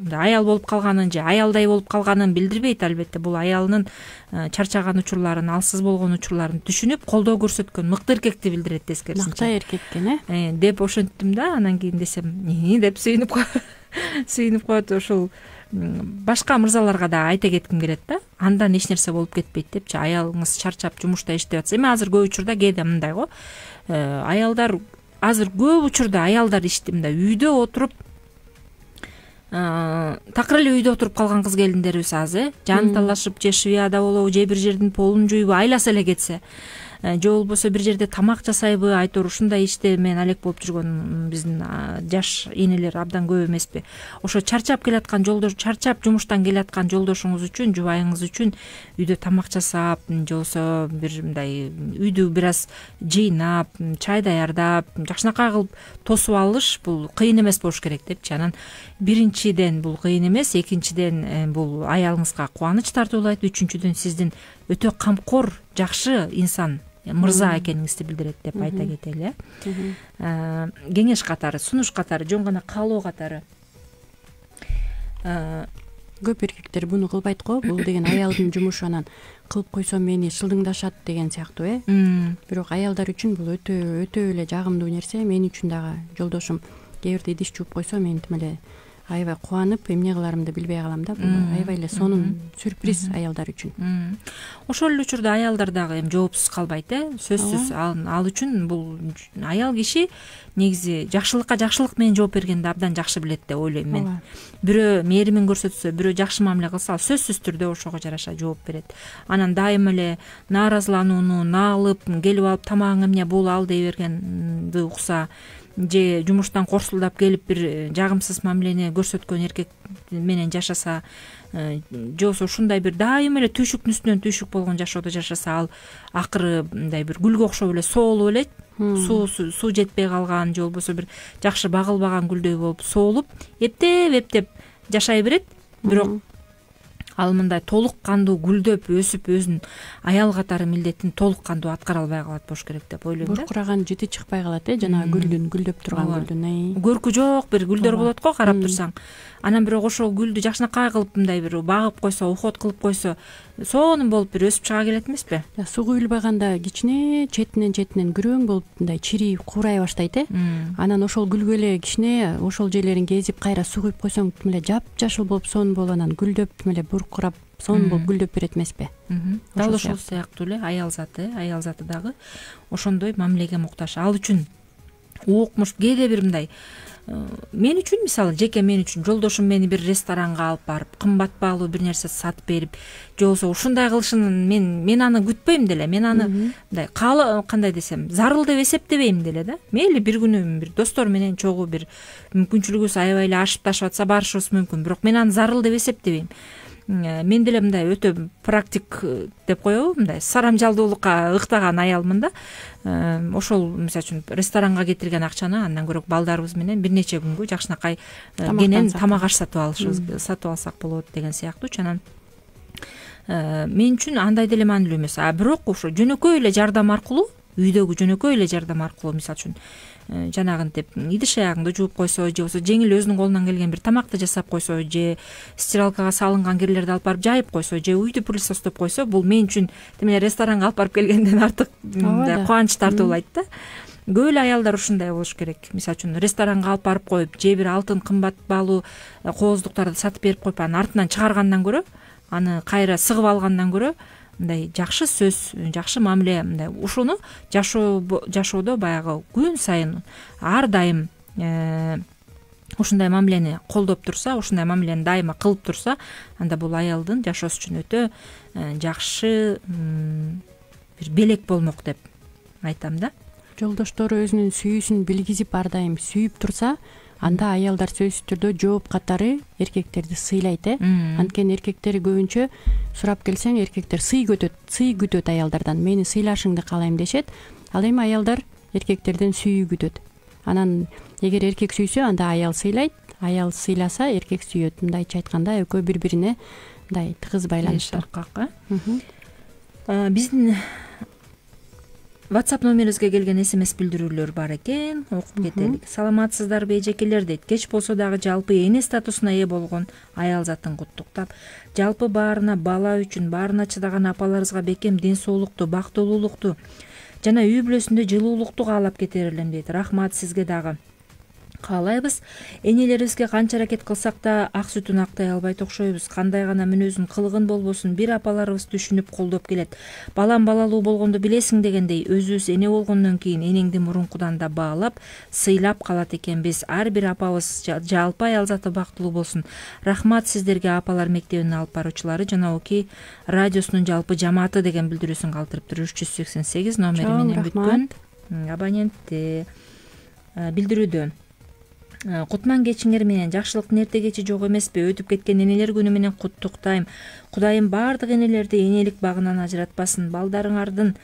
аял болуп калганын же аялдай болуп калганын билдирбейт. Албетте бул аялынын чарчаган учурларын, алсыз болгон учурларын түшүнүп колдоо көрсөткөн мыкты эркекти билдирет тескерисинче. Мыкты эркек экен деп ошенттим да. Анан кийин десем деп сүйүнүп коет. Ушул башка мырзаларга да айта кетким келет да. Андан эч нерсе болуп кетпейт депчи. Аялыңыз чарчап жумушта иштеп атса, эми азыр көп учурда кээде мындай го, аялдар азыр көп учурда аялдар мындай үйдө отуруп такыр эле үйдө отуруп калган кыз келиндерибиз аз жан талашып же швеяда болобу же бир жердин полун жуйбу, айласа эле кетсе же болбосо бир жерде тамак жасайбы, айтор ушундай иште менен алек болуп жүргөн биздин жаш энелер абдан көп эмеспи. Ошо чарчап келаткан жолдош, чарчап жумуштан келаткан жолдошуңуз үчүн, жубайыңыз үчүн үйдө тамак жасап же болбосо бир мындай үйдү бир аз жыйнап, чай даярдап, жакшынакай кылып тосуп алыш бул кыйын эмес болуш керек депчи. Анан биринчиден бул кыйын эмес, экинчиден бул аялыңызга кубаныч тартуулайт, үчүнчүдөн сиздин өтө камкор, жакшы инсан, мырза экениңизди билдирет деп айта кетели. Кеңеш катары, сунуш катары, жөн гана каалоо катары. Көп эркектер буну кылбайт го, бул деген аялдын жумушу, анан кылып койсом мени шылдыңдашат деген сыяктуу Бирок аялдар үчүн бул өтө эле жагымдуу нерсе. Мен үчүн дагы жолдошум кээ бирде идиш жууп койсо мен тим эле аябай кубанып эмне кыларымды билбей калам да. Бул аябай эле сонун сюрприз аялдар үчүн. Ошол эле учурда аялдар дагы эми жоопсуз калбайт сөзсүз. Ал үчүн бул аял киши негизи жакшылыкка жакшылык менен жооп бергенди абдан жакшы билет деп ойлойм мен. Бирөө мээримин көрсөтсө, бирөө жакшы мамиле кылса, ал сөзсүз түрдө ошого жараша жооп берет. Анан дайыма эле нааразыланууну, наалып, келип алып тамагың эмне бул ал дей бергенди укса, же жумуштан корсулдап келип бир жагымсыз мамилени көрсөткөн эркек менен жашаса, же болбосо ушундай бир дайыма эле түйшүктүн үстүнөн түйшүк болгон жашоодо жашаса, ал акыры мындай бир гүлгө окшоп эле соолуп элет. Суу жетпей калган же болбосо бир жакшы багылбаган гүлдөй болуп соолуп, эптеп жашай берет. Бирок ал мындай толук кандуу гүлдөп өсүп өзүнүн аял катары милдетин толук кандуу аткара албай калат болуш керек деп ойлойм да. Буркураган жити чыкпай калат, жанагы гүлдөп турган гүлдүн. Көркү жок бир гүлдөр болот го, карап турсаң. Анан бирок ошол гүлдү жакшынакай кылып мындай бир багып койсо, уход кылып койсо, сонун болуп бир өсүп чыга келет эмеспи? Суу куюлбаганда кичине четинен күрөң болуп мындай чирип куурай баштайт. Анан ошол гүлгө эле кичине ошол жерлерин кезип кайра суу куюп койсоң, эле жапжашыл болуп сонун болуп, анан гүлдөп эле буркурап сонун болуп гүлдөп берет эмеспи? Дал ошол сыяктуу эле аял заты дагы ошондой мамилеге муктаж. Ал үчүн укмуш кээде бир мындай мен үчүн, мисалы жеке мен үчүн жолдошум мени бир ресторанга алып барып, кымбат баалуу бир нерсе сатып берип, же болбосо ушундай кылышын мен аны күтпөйм деле. Мен аны мындай кандай десем, зарыл деп эсептебейм деле да. Мейли бир күнү бир достор менен чогуу бир мүмкүнчүлүгүбүз аябай эле ашып ташып атса барышыбыз мүмкүн. Бирок мен аны зарыл деп эсептебейм. Мен деле мындай өтө практик деп коебу, мындай сарамжалдуулукка ыктаган аялмын да. Ошол мисалы үчүн ресторанга кетирген акчаны андан көрө балдарыбыз менен бир нече күнгө жакшынакай кенен тамак аш сатып алсак болот деген сыяктуу. Анан мен үчүн андай деле маанилүү эмес. Бирок ошо жөнөкөй эле жардам аркылуу, үйдөгү жөнөкөй эле жардам аркылуу, мисалы үчүн жанагынтип идиш аягыңды жууп койсо, же болбосо жеңил өзүнүн колунан келген бир тамакты жасап койсо, же стиралкага салынган кирлерди алып барып жайып койсо, же үйдү пылесостоп койсо, бул мен үчүн демеле ресторанга алып барып келгенден артык кубанч тартуулайт да. Көп эле аялдар ушундай болуш керек. Мисалы үчүн ресторанга алып барып коюп, же бир алтын кымбат баалуу кооздуктарды сатып берип коюп, анын артынан чыгаргандан көрө, аны кайра сыгып алгандан көрө, мындай жакшы сөз, жакшы мамиле, мындай ушуну жашоодо баягы күн сайын ар дайым ушундай мамилени колдоп турса, ушундай мамилени дайыма кылып турса, анда бул аялдын жашоосу үчүн өтө жакшы бир белек болмок деп айтам да. Жолдоштору өзүнүн сүйүүсүн билгизип ар дайым сүйүп турса, анда аялдар сөзсүз түрдө жооп катары эркектерди сыйлайт. Анткени эркектер көбүнчө сурап келсең, эркектер сый күтөт аялдардан. Мени сыйлашыңды каалайм дешет. Ал эми аялдар эркектерден сүйүү күтөт. Анан эгер эркек сүйсө, анда аял сыйлайт, аял сыйласа эркек сүйөт. Мындайча айтканда экөө бири-бирине мындай тыгыз байланыштар. Биздин WhatsApp номерибизге келген SMS билдирүүлөр бар экен, окуп кетелик. Саламатсыздарбы эжекелер дейт. Кеч болсо дагы жалпы эне статусуна ээ болгон аял затын куттуктап, жалпы баарына бала үчүн баарына чыдаган апаларыбызга бекем ден соолукту, бактылуулукту жана үй бүлөсүндө жылуулукту каалап кетер элем дейт. Рахмат сизге дагы. Каалайбыз. Энелерибизге канча аракет кылсак да ак сүтүн актай албайт окшойбуз. Кандай гана мүнөзүн кылыгын болбосун, бир апаларыбыз түшүнүп колдоп келет. Балам балалуу болгондо билесиң дегендей, өзүбүз эне болгондон кийин энеңди мурункудан да баалап, сыйлап калат экенбиз. Ар бир апабыз жалпы аял заты бактылуу болсун. Рахмат сиздерге, апалар мектебинин алып баруучулары жана Оки радиосунун жалпы жамааты деген билдирүүсүн калтырыптыр. 388 номери менен бүткөн абонентти билдирүүдө. Кутман кечиңер менен жакшылыктын эрте кечи жок эмеспи? Өтүп кеткен энелер күнү менен куттуктайм. Кудайым баардык энелерди энелик багынан ажыратпасын. Балдарыңардын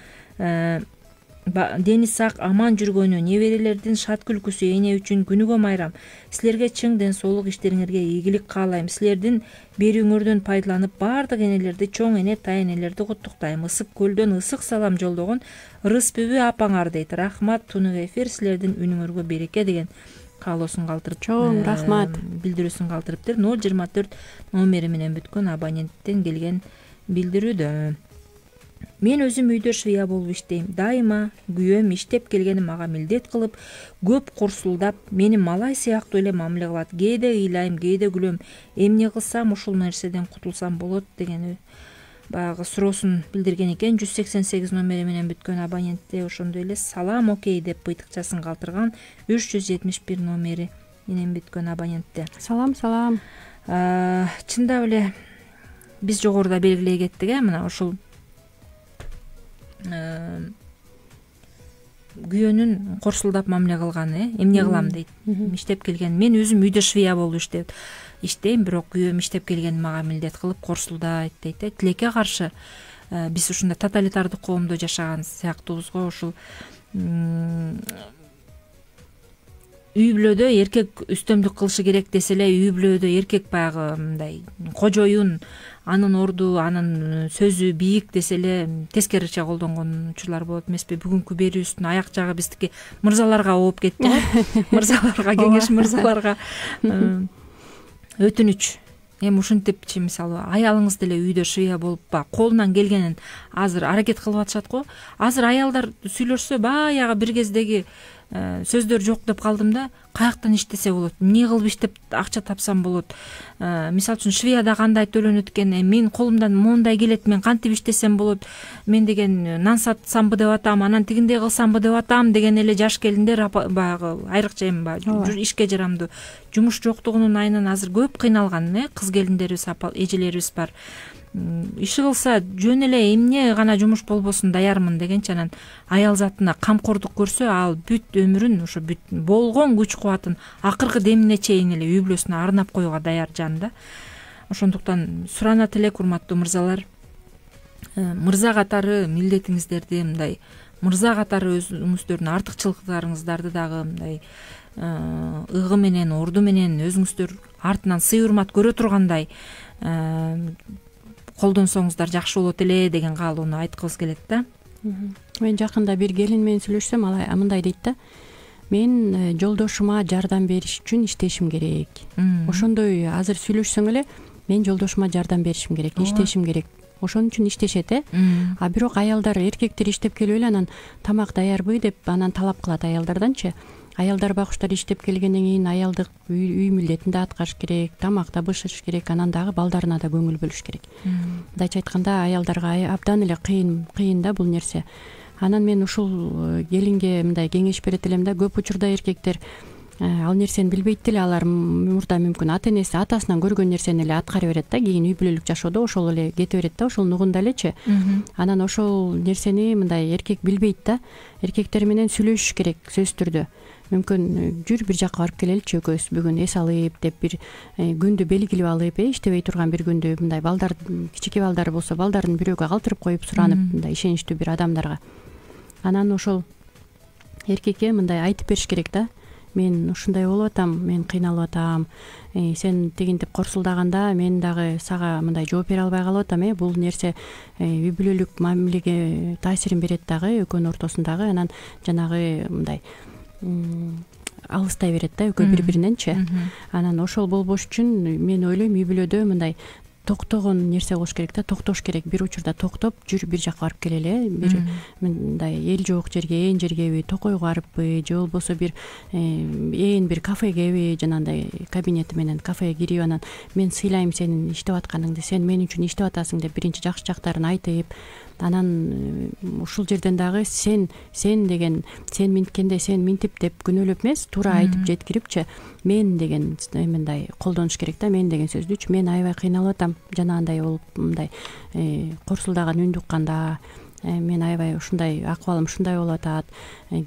дени сак аман жүргөнү, неберелердин шат күлкүсү эне үчүн күнүгө майрам. Силерге чың ден соолук, иштериңерге ийгилик каалайм. Силердин берүүңөрдөн пайдаланып баардык энелерди, чоң эне, тай энелерди куттуктайм. Ысык көлдөн ысык салам жолдогон Рыспүбү апаңар дейт. Рахмат, тунук эфир, силердин үнүңөргө береке деген каалоосун калтырып, чоң рахмат, билдирүүсүн калтырыптыр. 024 номери менен бүткөн абоненттен келген билдирүүдө. Мен өзүм үйдө шыя болуп иштейм. Дайыма күйөөм иштеп келгени мага милдет кылып, көп курсулдап, мени малай сыяктуу эле мамиле кылат. Кээде ыйлайм, кээде күлөм. Эмне кылсам ушул нерседен кутулсам болот деген баягы суроосун билдирген экен. 188 номери менен бүткөн абонентте ошондой эле салам окей деп быйтыкчасын калтырган 371 номери менен бүткөн абонентте. Салам. Чындап эле биз жогоруда белгилей кеттик, мына ушул күйөөнүн корсулдап мамиле кылганы, эмне кылам дейт. Иштеп келген, мен өзүм үйдө швея болуп иштейм, бирок күйөөм иштеп келген мага милдет кылып корсулдайт дейт. Тилекке каршы биз ушундай тоталитардык коомдо жашаган сыяктуубузго ушул үй бүлөдө эркек үстөмдүк кылышы керек десе эле, үй бүлөдө эркек баягы мындай кожоюн, анын орду, анын сөзү бийик десе эле тескериче колдонгон учурлар болот эмеспи? Бүгүнкү берүүбүздүн аяк жагы биздики мырзаларга ооп кетти го. Мырзаларга кеңеш, мырзаларга өтүнүч. Эми ушинтипчи, мисалы, аялыңыз деле үйдө швея болуп колунан келгенин азыр аракет кылып атышат го. Азыр аялдар сүйлөшсө баягы бир кездеги сөздөр жок деп калдым да, каяктан иштесе болот, эмне кылып иштеп акча тапсам болот. Мисалы үчүн Шведияда кандай төлөнөт экен, мен колумдан моундай келет, мен кантип иштесем болот, мен деген нан сатсамбы деп атам, анан тигиндей кылсамбы деп атам деген эле жаш келиндер баягы айрыкча эми ишке жарамдуу жумуш жоктугунун айынан азыр көп кыйналган кыз келиндерибиз, эжелерибиз бар. Иши кылса жөн эле эмне гана жумуш болбосун даярмын дегенчи, анан аял затына камкордук көрсө, ал бүт өмүрүн, ошо бүт болгон күч кубатын акыркы демине чейин эле үй бүлөсүнө арнап коюуга даяр жан да. Ошондуктан суранат элек, урматтуу мырзалар, мырза катары милдетиңиздерди, мындай мырза катары өзүңүздөрдүн артыкчылыктарыңыздарды дагы мындай ыгы менен, орду менен өзүңүздөр артынан сый урмат көрө тургандай колдонсоңуздар жакшы болот эле деген каалоону айткыбыз келет да. Мен жакында бир келин менен сүйлөшсөм, ал мындай дейт да: мен жолдошума жардам бериш үчүн иштешим керек. Ошондой азыр сүйлөшсөң эле, мен жолдошума жардам беришим керек, иштешим керек. Ошон үчүн иштешет, а бирок аялдар, эркектер иштеп келип эле анан тамак даярбы деп анан талап кылат аялдарданчы. Аялдар байкуштар иштеп келгенден кийин аялдык үй милдетин да аткарыш керек, тамак да бышырыш керек, анан дагы балдарына да көңүл бөлүш керек. Мындайча айтканда, аялдарга абдан эле кыйын да бул нерсе. Анан мен ушул келинге мындай кеңеш берет элем да, көп учурда эркектер ал нерсени билбейт деле, алар мурда мүмкүн ата энеси, атасынан көргөн нерсени эле аткара берет да, кийин үй бүлөлүк жашоодо ошол эле кете берет да, ошол нугунда элечи. Анан ошол нерсени мындай эркек билбейт да. Эркектер менен сүйлөшүш керек сөзсүз түрдө. Мүмкүн жүр бир жакка барып келеличи экөөбүз, бүгүн эс алып деп бир күндү белгилеп алып, иштебей турган бир күндү, мындай балдар, кичике балдар болсо балдарын бирөөгө калтырып коюп суранып, мындай ишеничтүү бир адамдарга. Анан ошол эркекке мындай айтып бериш керек да: мен ушундай болуп атам, мен кыйналып атам, сен тигинтип корсулдаганда мен дагы сага мындай жооп бере албай калып атам, бул нерсе үй бүлөлүк мамилеге таасирин берет дагы экөөнүн ортосундагы. Анан жанагы мындай алыстай берет да экөө бири-бириненчи. Анан ошол болбош үчүн мен ойлойм, үй бүлөдө мындай токтогон нерсе кылыш керек да, токтош керек. Бир учурда токтоп, жүр бир жакка барып келели, бир мындай эл жок жерге, ээн жергеби, токойго барыппы, же болбосо бир ээн бир кафегеби, жанагындай кабинети менен кафеге кирип, анан мен сыйлайм сенин иштеп атканыңды, сен мен үчүн иштеп атасың деп биринчи жакшы жактарын айтып, анан ушул жерден дагы сен деген, сен минткенде сен минтип деп күнөөлөп эмес, туура айтып жеткирипчи, мен деген мындай колдонуш керек да, мен деген сөздүчү. Мен аябай кыйналып атам, жанагындай болуп мындай корсулдаган үндү укканда, мен аябай ушундай акыбалым ушундай болуп атат,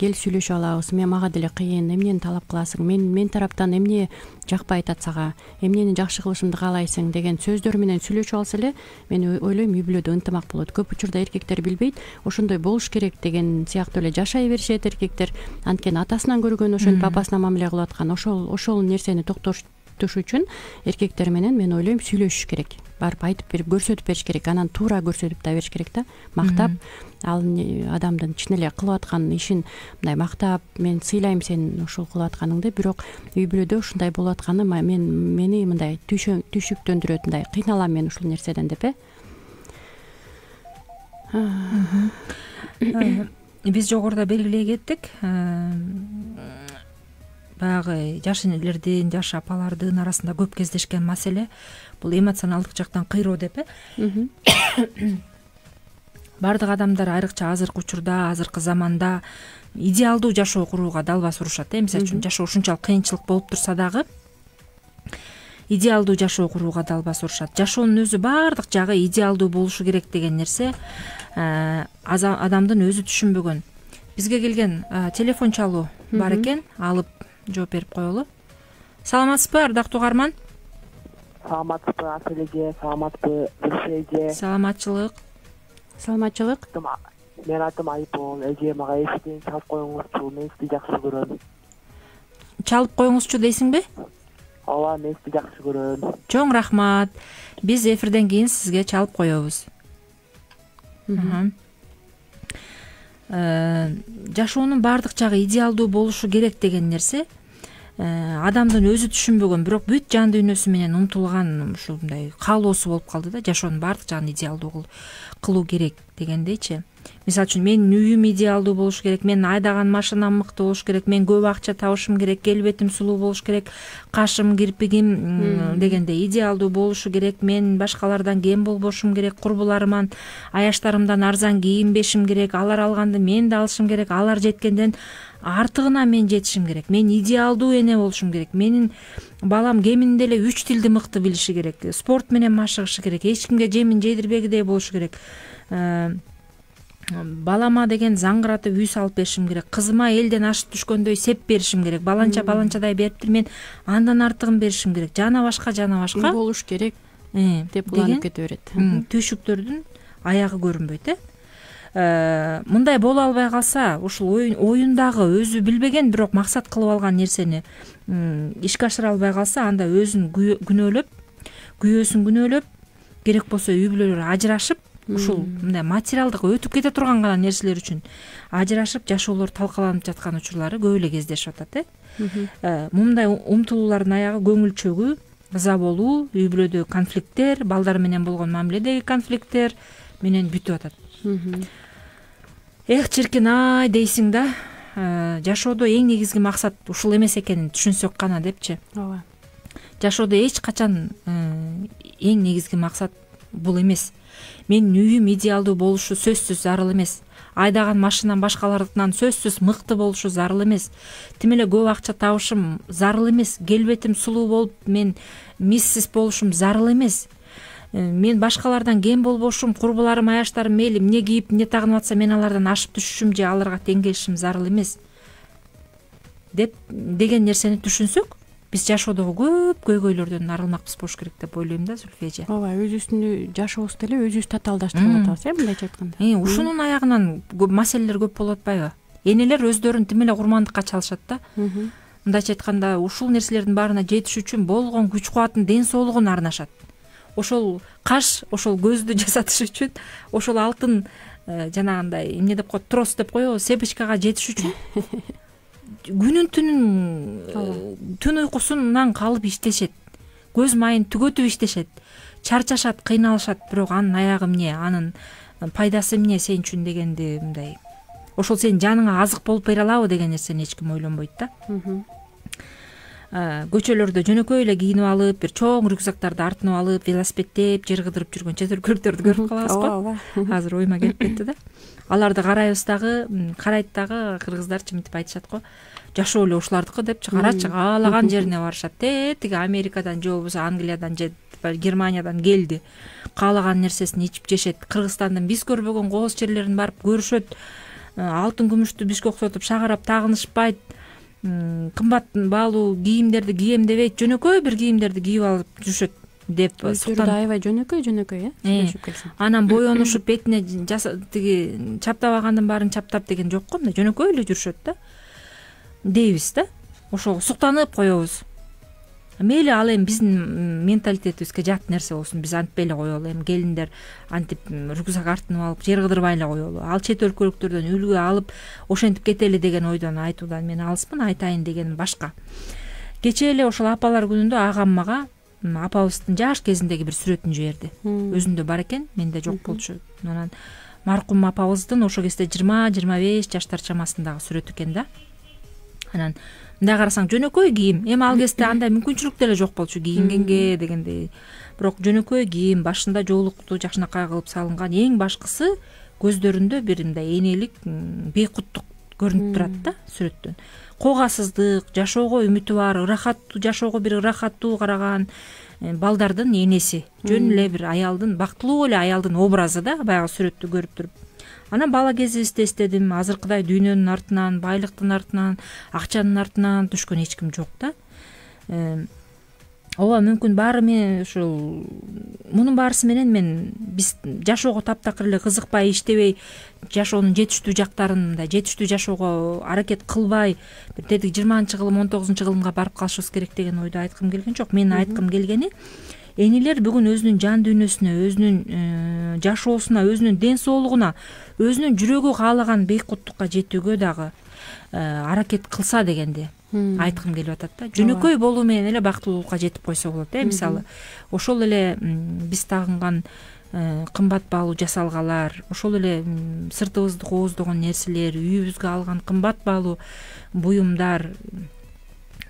кел сүйлөшүп алабыз, мен мага деле кыйын, эмнени талап кыласың, мен тараптан эмне жакпай атат сага, эмнени жакшы кылышымды каалайсың деген сөздөр менен сүйлөшүп алса эле, мен ойлойм үй бүлөдө ынтымак болот. Көп учурда эркектер билбейт, ошондой болуш керек деген сыяктуу эле жашай беришет эркектер. Анткени атасынан көргөн, ошентип апасына мамиле кылып аткан, ошол нерсени токтотуш үчүн эркектер менен мен ойлойм сүйлөшүш керек. Барып айтып берип, көрсөтүп бериш керек. Анан туура көрсөтүп да бериш керек да. Мактап, ал адамдын чын эле кылып аткан ишин мындай мактап, мен сыйлайм сен ушул кылып атканыңды, бирок үй бүлөдө ушундай болуп атканы мени мындай түйшүктөндүрөт, мындай кыйналам мен ушул нерседен деп. Биз жогоруда белгилей кеттик. Баягы жаш энелердин, жаш апалардын арасында көп кездешкен маселе бул эмоционалдык жактан кыйроо деп. Бардык адамдар айрыкча азыркы учурда, азыркы заманда идеалдуу жашоо курууга далбас урушат. Мисалы үчүн жашоо ушунчалык кыйынчылык болуп турса дагы идеалдуу жашоо курууга далбас урушат. Жашоонун өзү бардык жагы идеалдуу болушу керек деген нерсе адамдын өзү түшүнбөгөн. бизге келген телефон чалуу бар экен, алып жооп берип коелу. Саламатсызбы, ардактуу угарман? Саламатсызбы, Асыл эже, саламатсызбы, Зульфия эже. Саламатчылык. Саламатчылык. Мен атым Айбол. Эже, мага эшиктен чалып коюңузчу, мен сизди жакшы көрөм. Чалып коюңузчу дейсиңби? Ооба, мен сизди жакшы көрөм. Чоң рахмат. Биз эфирден кийин сизге чалып коебуз. Жашоонун баардык жагы идеалдуу болушу керек деген нерсе адамдын өзү түшүнбөгөн, бирок бүт жан дүйнөсү менен умтулган ушундай каалоосу болуп калды да, жашоонун баардык жагын идеалдуу кылуу керек дегендейчи. Мисалы үчүн менин үйүм идеалдуу болуш керек, менин айдаган машинам мыкты болуш керек, мен көп акча табышым керек, келбетим сулуу болуш керек, кашым, кирпигим дегендей идеалдуу болушу керек, мен башкалардан кем болбошум керек, курбуларыман, аяштарымдан арзан кийинбешим керек, алар алганды мен да алышым керек, алар жеткенден артыгына мен жетишим керек, мен идеалдуу эне болушум керек, менин балам кеминде эле 3 тилди мыкты билиши керек, спорт менен машыгышы керек, эч кимге жемин жедирбегидей болушу керек, балама деген заңгыратып үй салып беришим керек, кызыма элден ашып түшкөндөй сеп беришим керек, баланчадай бериптир, мен андан артыгын беришим керек, жана башка болуш керек деп уланып кете берет. Түйшүктөрдүн аягы көрүнбөйт. Мындай боло албай калса, ушул оюндагы өзү билбеген, бирок максат кылып алган нерсени ишке ашыра албай калса, анда өзүн күнөөлөп, күйөөсүн күнөөлөп, керек болсо үй бүлөлөр ажырашып, ушул мындай материалдык өтүп кете турган гана нерселер үчүн ажырашып, жашоолор талкаланып жаткан учурлары көп эле кездешип атат. Мындай умтулуулардын аягы көңүл чөгүү, ыза болуу, үй бүлөдө конфликттер, балдар менен болгон мамиледеги конфликттер менен бүтүп атат. Эх, чиркин-ай дейсиң да, жашоодо эң негизги максат ушул эмес экенин түшүнсөк гана депчи. Ооба. Жашоодо эч качан эң негизги максат бул эмес. Менин үйүм идеалдуу болушу сөзсүз зарыл эмес. Айдаган машинам башкалардыкынан сөзсүз мыкты болушу зарыл эмес. Тим эле көп акча табышым зарыл эмес. Келбетим сулуу болуп, мен миссис болушум зарыл эмес. Мен башкалардан кем болбошум, курбуларым, аяштарым мейли эмне кийип, эмне тагынып атса мен алардан ашып түшүшүм же аларга тең келишим зарыл эмес деген нерсени түшүнсөк, биз жашоодогу көп көйгөйлөрдөн арылмакпыз болуш керек деп ойлойм да, Зульфия эже. Ооба, өзүбүздү жашообузду эле өзүбүз татаалдаштырып атабыз, мындайча айтканда. Ушунун аягынан маселелер көп болуп атпайбы? Энелер өздөрүн тим эле курмандыкка чалышат да. Мындайча айтканда, ушул нерселердин баарына жетиш үчүн болгон күч кубатын, ден соолугун арнашат. Ошол каш, ошол көздү жасатыш үчүн, ошол алтын жанагындай эмне деп коет, трос деп коебу, сепочкага жетиш үчүн күнүн түнүн түн уйкусунан калып иштешет, көз майын түгөтүп иштешет, чарчашат, кыйналышат, бирок анын аягы эмне, анын пайдасы эмне сен үчүн дегенди мындай. Ошол сенин жаныңа азык болуп бере алабы деген нерсени эч ким ойлонбойт да. Көчөлөрдө жөнөкөй эле кийинип алып, бир чоң рюкзактарды артынып алып, велосипедтеп жер кыдырып жүргөн чет өлкөлүктөрдү көрүп калабызго. Азыр оюма келип кетти да. Аларды карайбыз дагы, карайт дагы, кыргыздарчы мынтип айтышат го. Жашоо эле ушулардыкы депчи, карачы каалаган жерине барышат. Тиги Америкадан же болбосо Англиядан же Германиядан келди. Каалаган нерсесин ичип жешет. Кыргызстандын биз көрбөгөн кооз жерлерин барып көрүшөт. Алтын күмүштү бишке окшотуп шагарап тагынышпайт. Кымбат баалуу кийимдерди кийем дебейт, жөнөкөй бир кийимдерди кийип алып жүрүшөт деп Султан аябай жөнөкөй, сүйлөшүп келсең. Анан боенушуп бетине тиги чаптабагандын баарын чаптап деген жок го, мына жөнөкөй эле жүрүшөт да. Дейбиз да. Ошого суктанып коебуз. Мейли ал эми биздин менталитетибизге жат нерсе болсун, биз антпай эле коелу. Эми келиндер антип рюкзак артынып алып жер кыдырбай эле коелу. Ал чет өлкөлүктөрдөн үлгү алып ошентип кетели деген ойдон, айтуудан мен алыспын, айтайын дегеним башка. Кечээ эле ошол апалар күнүндө агам мага апабыздын жаш кезиндеги бир сүрөтүн жиберди. Өзүндө бар экен, менде жок болчу. Анан маркум апабыздын ошол кезде 20-25 жаштар чамасындагы сүрөтү экен да. Анан мындай карасаң жөнөкөй кийим. Эми ал кезде андай мүмкүнчүлүк деле жок болчу кийингенге дегендей. Бирок жөнөкөй кийим, башында жоолукту жакшынакай кылып салынган, эң башкысы көздөрүндө бир мындай энелик, бейкуттук көрүнүп турат да сүрөттөн. Когасыздык, жашоого үмүтү бар, ырахаттуу жашоого бир ырахаттуу караган балдардын энеси, жөн эле бир аялдын, бактылуу эле аялдын образы да, баягы сүрөттү көрүп туруп. Анан бала кезибизди эстедим. Азыркыдай дүйнөнүн артынан, байлыктын артынан, акчанын артынан түшкөн эч ким жок да. Ооба, мүмкүн баары мен ушул мунун баарысы менен мен биз жашоого таптакыр эле кызыкпай, иштебей, жашоонун жетиштүү жактарын мындай жетиштүү жашоого аракет кылбай, бир дедик 20-кылым, 19-кылымга барып калышыбыз керек деген ойду айткым келген жок. Менин айткым келгени, энелер бүгүн өзүнүн жан дүйнөсүнө, өзүнүн жашоосуна, өзүнүн ден соолугуна, өзүнүн жүрөгү каалаган бейкуттукка жетүүгө дагы аракет кылса дегенди айткым келип атат да. Жөнөкөй болуу менен эле бактылуулукка жетип койсо болот. Мисалы, ошол эле биз тагынган кымбат баалуу жасалгалар, ошол эле сыртыбызды кооздогон нерселер, үйүбүзгө алган кымбат баалуу буюмдар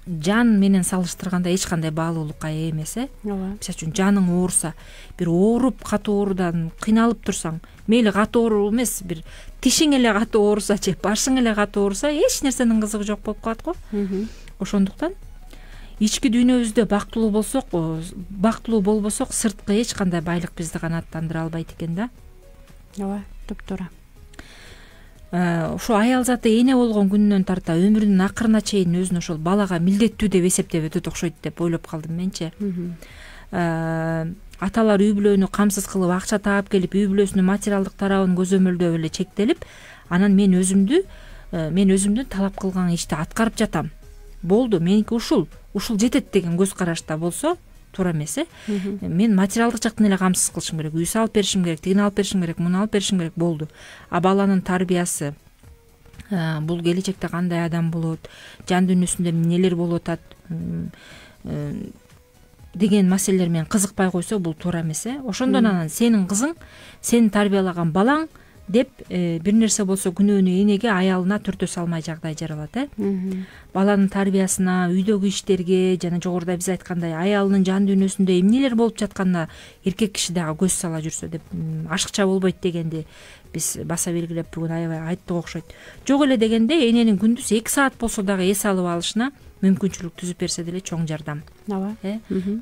жан менен салыштырганда эч кандай баалуулукка ээ эмес. Ооба. Мисалы үчүн жаның ооруса, бир ооруп катуу оорудан кыйналып турсаң, мейли катуу оору эмес, бир тишиң эле катуу ооруса же башың эле катуу ооруса, эч нерсенин кызыгы жок болуп калат го. Ошондуктан ички дүйнөбүздө бактылуу болсок, бактылуу болбосок, сырткы эч кандай байлык бизди канааттандыра албайт экен да. Ооба, туптуура. Ошо аял заты эне болгон күнүнөн тарта өмүрүнүн акырына чейин өзүн ошол балага милдеттүү деп эсептеп өтөт окшойт деп ойлоп калдым менчи. Аталар үй бүлөнү камсыз кылып, акча таап келип, үй бүлөсүнүн материалдык тарабын көзөмөлдөп эле чектелип, анан мен өзүмдүн талап кылган ишти аткарып жатам. Болду, меники ушул жетет деген көз карашта болсо туура эмес. Мен материалдык жактан эле камсыз кылышым керек, үй салып беришим керек, тигини алып беришим керек, муну алып беришим керек, болду. А баланын тарбиясы, бул келечекте кандай адам болот, жан дүйнөсүндө эмнелер болуп атат деген маселелер менен кызыкпай койсо, бул туура эмес. Ошондон анан сенин кызың, сени тарбиялаган балаң деп бир нерсе болсо күнөөнү энеге, аялына түртө салмай жагдай жаралат. Баланын тарбиясына, үйдөгү иштерге, жана жогоруда биз айткандай аялынын жан дүйнөсүндө эмнелер болуп жатканына эркек киши дагы көз сала жүрсө деп, ашыкча болбойт дегенди биз баса белгилеп бүгүн аябай айттык окшойт. Жок эле дегенде эненин күндүз 2 саат болсо дагы эс алып алышына мүмкүнчүлүк түзүп берсе деле чоң жардам. Ооба.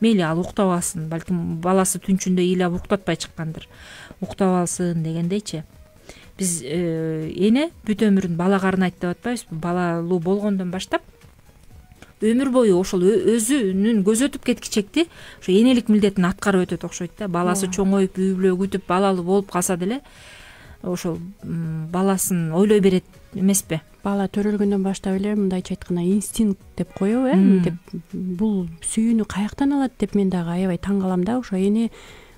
Мейли ал уктап алсын, балким баласы түнчүндө ыйлап уктатпай чыккандыр. Уктап алсын дегендейчи. Биз эне бүт өмүрүн балага арнайт деп атпайбызбы? Балалуу болгондон баштап өмүр бою ошол өзүнүн көзөтүп кеткичекти ошо энелик милдетин аткарып өтөт окшойт да. Баласы чоңоюп, үй бүлө күтүп, балалуу болуп калса деле ошол баласын ойлой берет эмеспи? Бала төрөлгөндөн баштап эле мындайча айтканда инстинкт деп коебу, деп бул сүйүүнү каяктан алат деп мен дагы аябай таң калам да. Ошо эне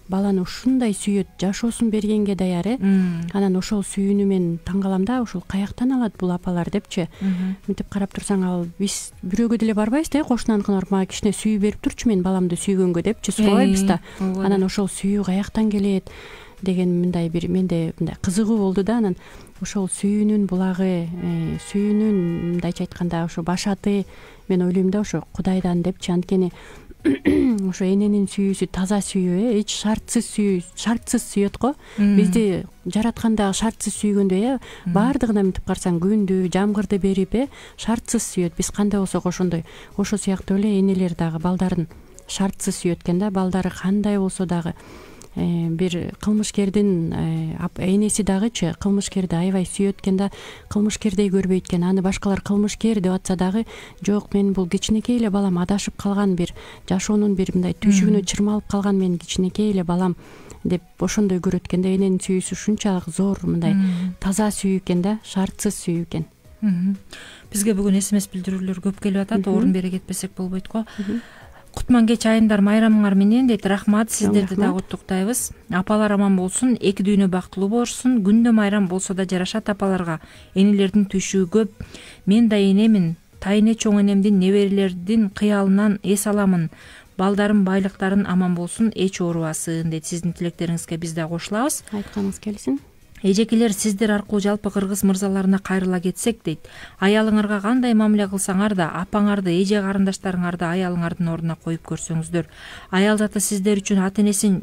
баланы ушундай сүйөт, жашоосун бергенге даяр, анан ошол сүйүүнү мен таң калам да, ошол каяктан алат бул апалар депчи. Мынтип карап турсаң, ал биз бирөөгө деле барбайбыз да, кошунаныкына барып, мага кичине сүйүү берип турчу мен баламды сүйгөнгө депчи сурабайбыз да. Анан ошол сүйүү каяктан келет деген мындай бир менде мындай кызыгуу болду да. Анан ошол сүйүүнүн булагы, сүйүүнүн мындайча айтканда ошо башаты, мен ойлойм да, ошо Кудайдан депчи. Анткени ошо эненин сүйүүсү таза сүйүү, эч шартсыз сүйөт го. Бизди жаратканда шартсыз сүйгөндөй, баардыгына мынтип карасаң күндү, жамгырды берип, шартсыз сүйөт. Биз кандай болсок ошондой. Ошо сыяктуу эле энелер дагы балдарын шартсыз сүйөт экен да. Балдары кандай болсо дагы бир кылмышкердин энеси дагычы кылмышкерди аябай сүйөт экен да, кылмышкердей көрбөйт экен. Аны башкалар кылмышкер деп атса дагы, жок, мен бул кичинекей эле балам, адашып калган, бир жашоонун бир мындай түйшүгүнө чырмалып калган менин кичинекей эле балам деп ошондой көрөт экен да. Эненин сүйүүсү ушунчалык зор, мындай таза сүйүү экен да, шартсыз сүйүү экен. Бизге бүгүн СМС билдирүүлөр көп келип атат, орун бере кетпесек болбойт го. Кутман кеч айымдар майрамыңар менен дейт. Рахмат, сиздерди да куттуктайбыз. Апалар аман болсун, эки дүйнө бактылуу болушсун. Күндө майрам болсо да жарашат апаларга. Энелердин түйшүгү көп. Мен да энемин, тайыне чоң энемдин неберелердин кыялынан эс аламын. Балдарым байлыктарын аман болсун, эч оорубасын дейт. Сиздин тилектериңизге биз да кошулабыз. Айтканыңыз келсин. Эжекелер, сиздер аркылуу жалпы кыргыз мырзаларына кайрыла кетсек дейт. Аялыңарга кандай мамиле кылсаңар да, апаңарды, эже карындаштарыңарды аялыңардын ордуна коюп көрсөңүздөр. Аял заты сиздер үчүн ата энесин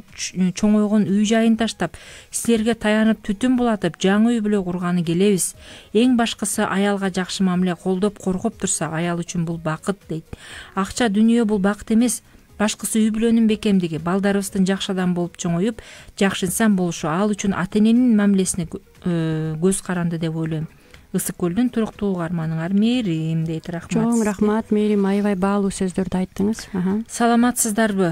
чоңойгон үй жайын таштап, силерге таянып түтүн булатып, жаңы үй бүлө курганы келебиз. Эң башкысы аялга жакшы мамиле колдоп, коргоп турса, аял үчүн бул бакыт дейт. Акча дүнүйө бул бакыт эмес. башкысы үй бүлөнүн бекемдиги, балдарыбыздын жакшы адам болуп чоңоюп, жакшы инсан болушу, ал үчүн ата-эненин мамилесине көз каранды деп ойлойм. Ысык көлдүн туруктуу угарманыңар Мээрим дейт. Рахмат. Чоң рахмат Мээрим, аябай баалуу сөздөрдү айттыңыз. Саламатсыздарбы?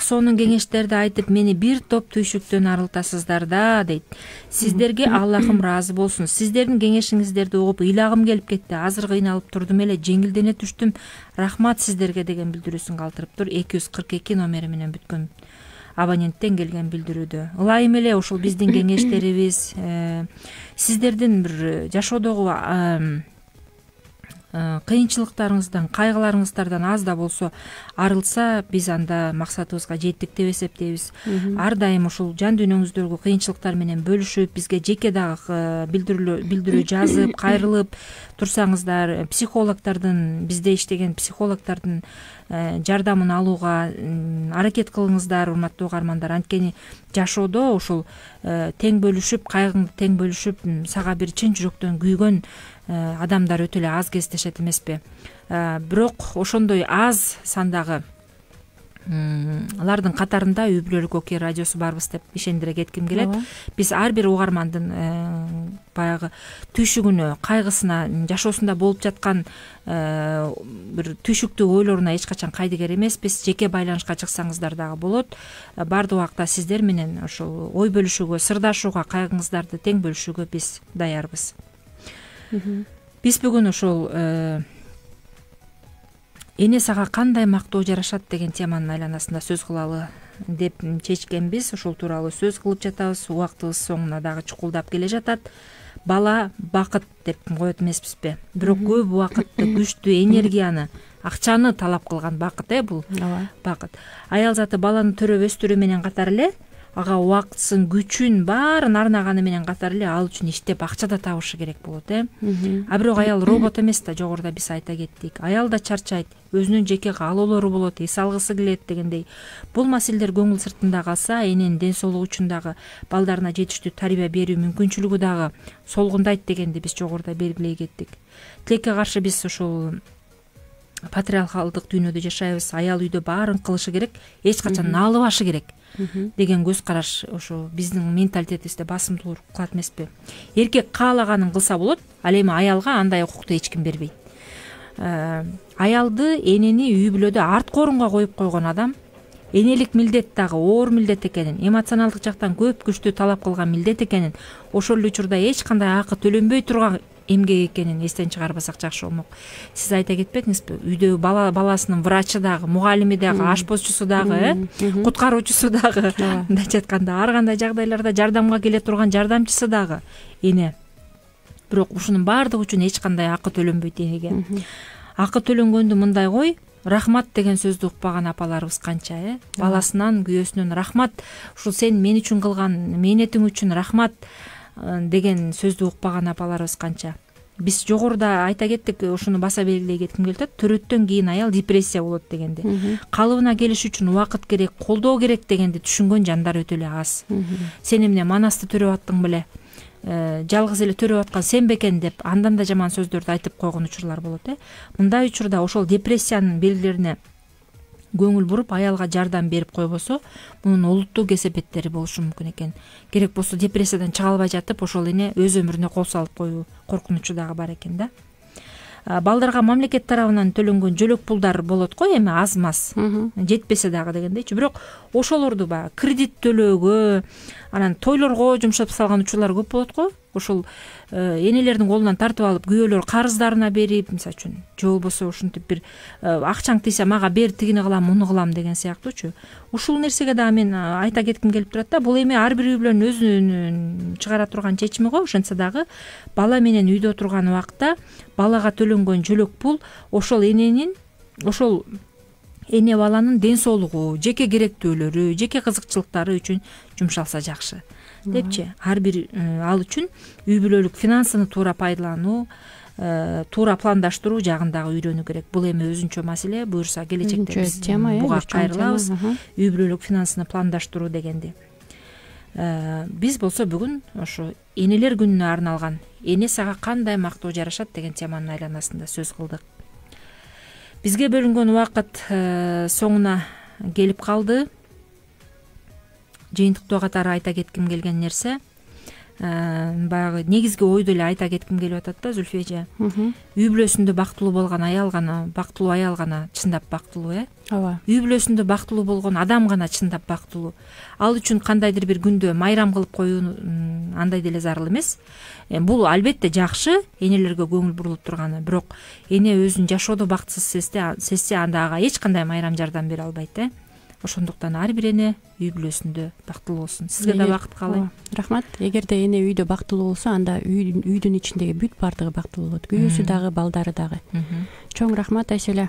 Сонун кеңештерди айтып, мени бир топ түйшүктөн арылтасыздар да, дейт. Сиздерге Аллахым ыраазы болсун. Сиздердин кеңешиңиздерди угуп ыйлагым келип кетти. Азыр кыйналып турдум эле, жеңилдене түштүм. Рахмат сиздерге деген билдирүүсүн калтырыптыр. 242 номери менен бүткөн абоненттен келген билдирүүдө. Ылайым эле ушул биздин кеңештерибиз сиздердин бир жашоодогу кыйынчылыктарыңыздан, кайгыларыңыздардан аз да болсо арылса, биз анда максатыбызга жеттик деп эсептейбиз. Ар дайым ушул жан дүйнөңүздөгү кыйынчылыктар менен бөлүшүп, бизге жеке дагы билдирүү жазып, кайрылып турсаңыздар, психологдордун, бизде иштеген психологдордун жардамын алууга аракет кылыңыздар, урматтуу угармандар. Анткени жашоодо ушул тең бөлүшүп, кайгыңды тең бөлүшүп, сага бир чын жүрөктөн күйгөн адамдар өтө эле аз кездешет эмеспи? Бирок ошондой аз сандагы алардын катарында үй бүлөлүк окуя радиосу барбыз деп ишендире кетким келет. Биз ар бир угармандын баягы түйшүгүнө, кайгысына, жашоосунда болуп жаткан бир түйшүктүү ойлоруна эч качан кайдыгер эмеспиз. Жеке байланышка чыксаңыздар дагы болот. Бардык убакта сиздер менен ошол ой бөлүшүүгө, сырдашууга, кайгыңыздарды тең бөлүшүүгө биз даярбыз. Биз бүгүн ошол эне сага кандай мактоо жарашат деген теманын айланасында сөз кылалы деп чечкенбиз. Ошол тууралуу сөз кылып жатабыз. Убактыбыз соңуна дагы чукулдап келе жатат. Бала бакыт деп коет эмеспизби? Бирок көп убакытты, күчтү, энергияны, акчаны талап кылган бакыт бул бакыт. Аял заты баланы төрөп өстүрүү менен катар эле ага убактысын, күчүн баарын арнаганы менен катар эле ал үчүн иштеп акча да табышы керек болот. А бирок аял робот эмес да, жогоруда биз айта кеттик. Аял да чарчайт, өзүнүн жеке каалоолору болот, эс алгысы келет дегендей. Бул маселелер көңүл сыртында калса, эненин ден соолугу үчүн дагы, балдарына жетиштүү тарбия берүү мүмкүнчүлүгү дагы солгундайт дегенди биз жогоруда белгилей кеттик. Тилекке каршы биз ушул патриархалдык дүйнөдө жашайбыз. Аял үйдө баарын кылышы керек, эч качан наалыбашы керек деген көз караш ошо биздин менталитетибизде басымдуулук кылат эмеспи? Эркек каалаганын кылса болот, ал эми аялга андай укукту эч ким бербейт. Аялды, энени үй бүлөдө арткы орунга коюп койгон адам энелик милдет дагы оор милдет экенин, эмоционалдык жактан көп күчтүү талап кылган милдет экенин, ошол эле учурда эч кандай акы төлөнбөй турган эмгек экенин эстен чыгарбасак жакшы болмок. Сиз айта кетпедиңизби? Үйдө баласынын врачы дагы, мугалими дагы, ашпозчусу дагы, куткаруучусу дагы, мындайча айтканда ар кандай жагдайларда жардамга келе турган жардамчысы дагы эне. Бирок ушунун баардыгы үчүн эч кандай акы төлөнбөйт энеге. Акы төлөнгөндү мындай кой, рахмат деген сөздү укпаган апаларыбыз канча, баласынан, күйөөсүнөн рахмат, ушул сен мен үчүн кылган мээнетиң үчүн рахмат деген сөздү укпаган апаларыбыз канча. Биз жогоруда айта кеттик, ушуну баса белгилей кетким келет. Төрөттөн кийин аял депрессия болот дегенди. Калыбына келиш үчүн убакыт керек, колдоо керек дегенди түшүнгөн жандар өтө эле аз. Сен эмне манасты төрөп аттың беле? Жалгыз эле төрөп аткан сен бекен деп андан да жаман сөздөрдү айтып койгон учурлар болот. Мындай учурда ошол депрессиянын белгилерине көңүл буруп, аялга жардам берип койбосо, мунун олуттуу кесепеттери болушу мүмкүн экен. Керек болсо депрессиядан чыга албай жатып, ошол эне өз өмүрүнө кол салып коюу коркунучу дагы бар экен да. Балдарга мамлекет тарабынан төлөнгөн жөлөк пулдар болот го, эми аз-маз, жетпесе дагы дегендейчи. Бирок ошолорду баягы кредит төлөөгө, анан тойлорго жумшап салган учурлар көп болот го. Ошол энелердин колунан тартып алып, күйөөлөр карыздарына берип, мисалы үчүн, же болбосо ушинтип бир акчаң тийсе мага бер, тигини кылам, муну кылам деген сыяктуучу. Ушул нерсеге дагы мен айта кетким келип турат да. Бул эми ар бир үй бүлөнүн өзүнүн чыгара турган чечими го. Ошентсе дагы бала менен үйдө турган убакта балага төлөнгөн жөлөк пул ошол эненин, ошол эне баланын ден соолугу, жеке керектөөлөрү, жеке кызыкчылыктары үчүн жумшалса жакшы депчи. Ар бир ал үчүн үй бүлөлүк финансыны туура пайдалануу, туура пландаштыруу жагындагы үйрөнүү керек. Бул эми өзүнчө маселе, буюрса келечекте биз буга кайрылабыз. Үй бүлөлүк финансыны пландаштыруу дегенди. Биз болсо бүгүн ошо энелер күнүнө арналган эне сага кандай мактоо жарашат деген теманын айланасында сөз кылдык. Бизге бөлүнгөн убакыт соңуна келип калды. Жыйынтыктоо катары айта кетким келген нерсе баягы негизги ойду эле айта кетким келип атат да, Зүлфия эже. Үй бүлөсүндө бактылуу болгон аял гана чындап бактылуу, ооба. Үй бүлөсүндө бактылуу болгон адам гана чындап бактылуу. Ал үчүн кандайдыр бир күндө майрам кылып коюу андай деле зарыл эмес. Бул албетте жакшы, энелерге көңүл бурулуп турганы, бирок эне өзүн жашоодо бактысыз сезсе анда ага эч кандай майрам жардам бере албайт. Ошондуктан ар бир эне үй бүлөсүндө бактылуу болсун. Сизге да бакыт каалайм. Рахмат. Эгерде эне үйдө бактылуу болсо, анда үйдүн ичиндеги бүт бардыгы бактылуу болот. Күйөөсү дагы, балдары дагы. Чоң рахмат Айселе.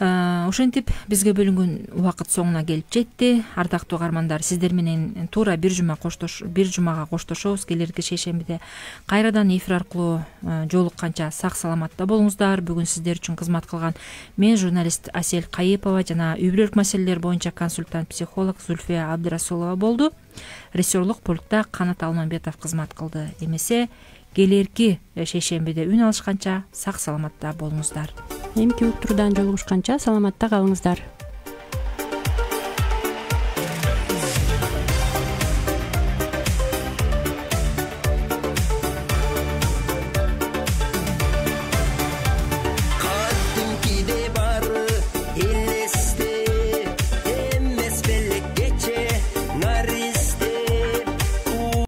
Ошентип бизге бөлүнгөн убакыт соңуна келип жетти. Ардактуу угармандар, сиздер менен туура бир жумага коштошобуз. Келерки шейшембиде кайрадан эфир аркылуу жолукканча сак саламатта болуңуздар. Бүгүн сиздер үчүн кызмат кылган мен журналист Асель Кайыпова жана үй бүлөлүк маселелер боюнча консультант психолог Зүлфия Абдырасулова болду. Режиссерлук пультта Канат Алмамбетов кызмат кылды. Эмесе келерки шейшембиде үн алышканча сак саламатта болуңуздар. Эмки уктуруудан жолугушканча саламатта калыңыздар.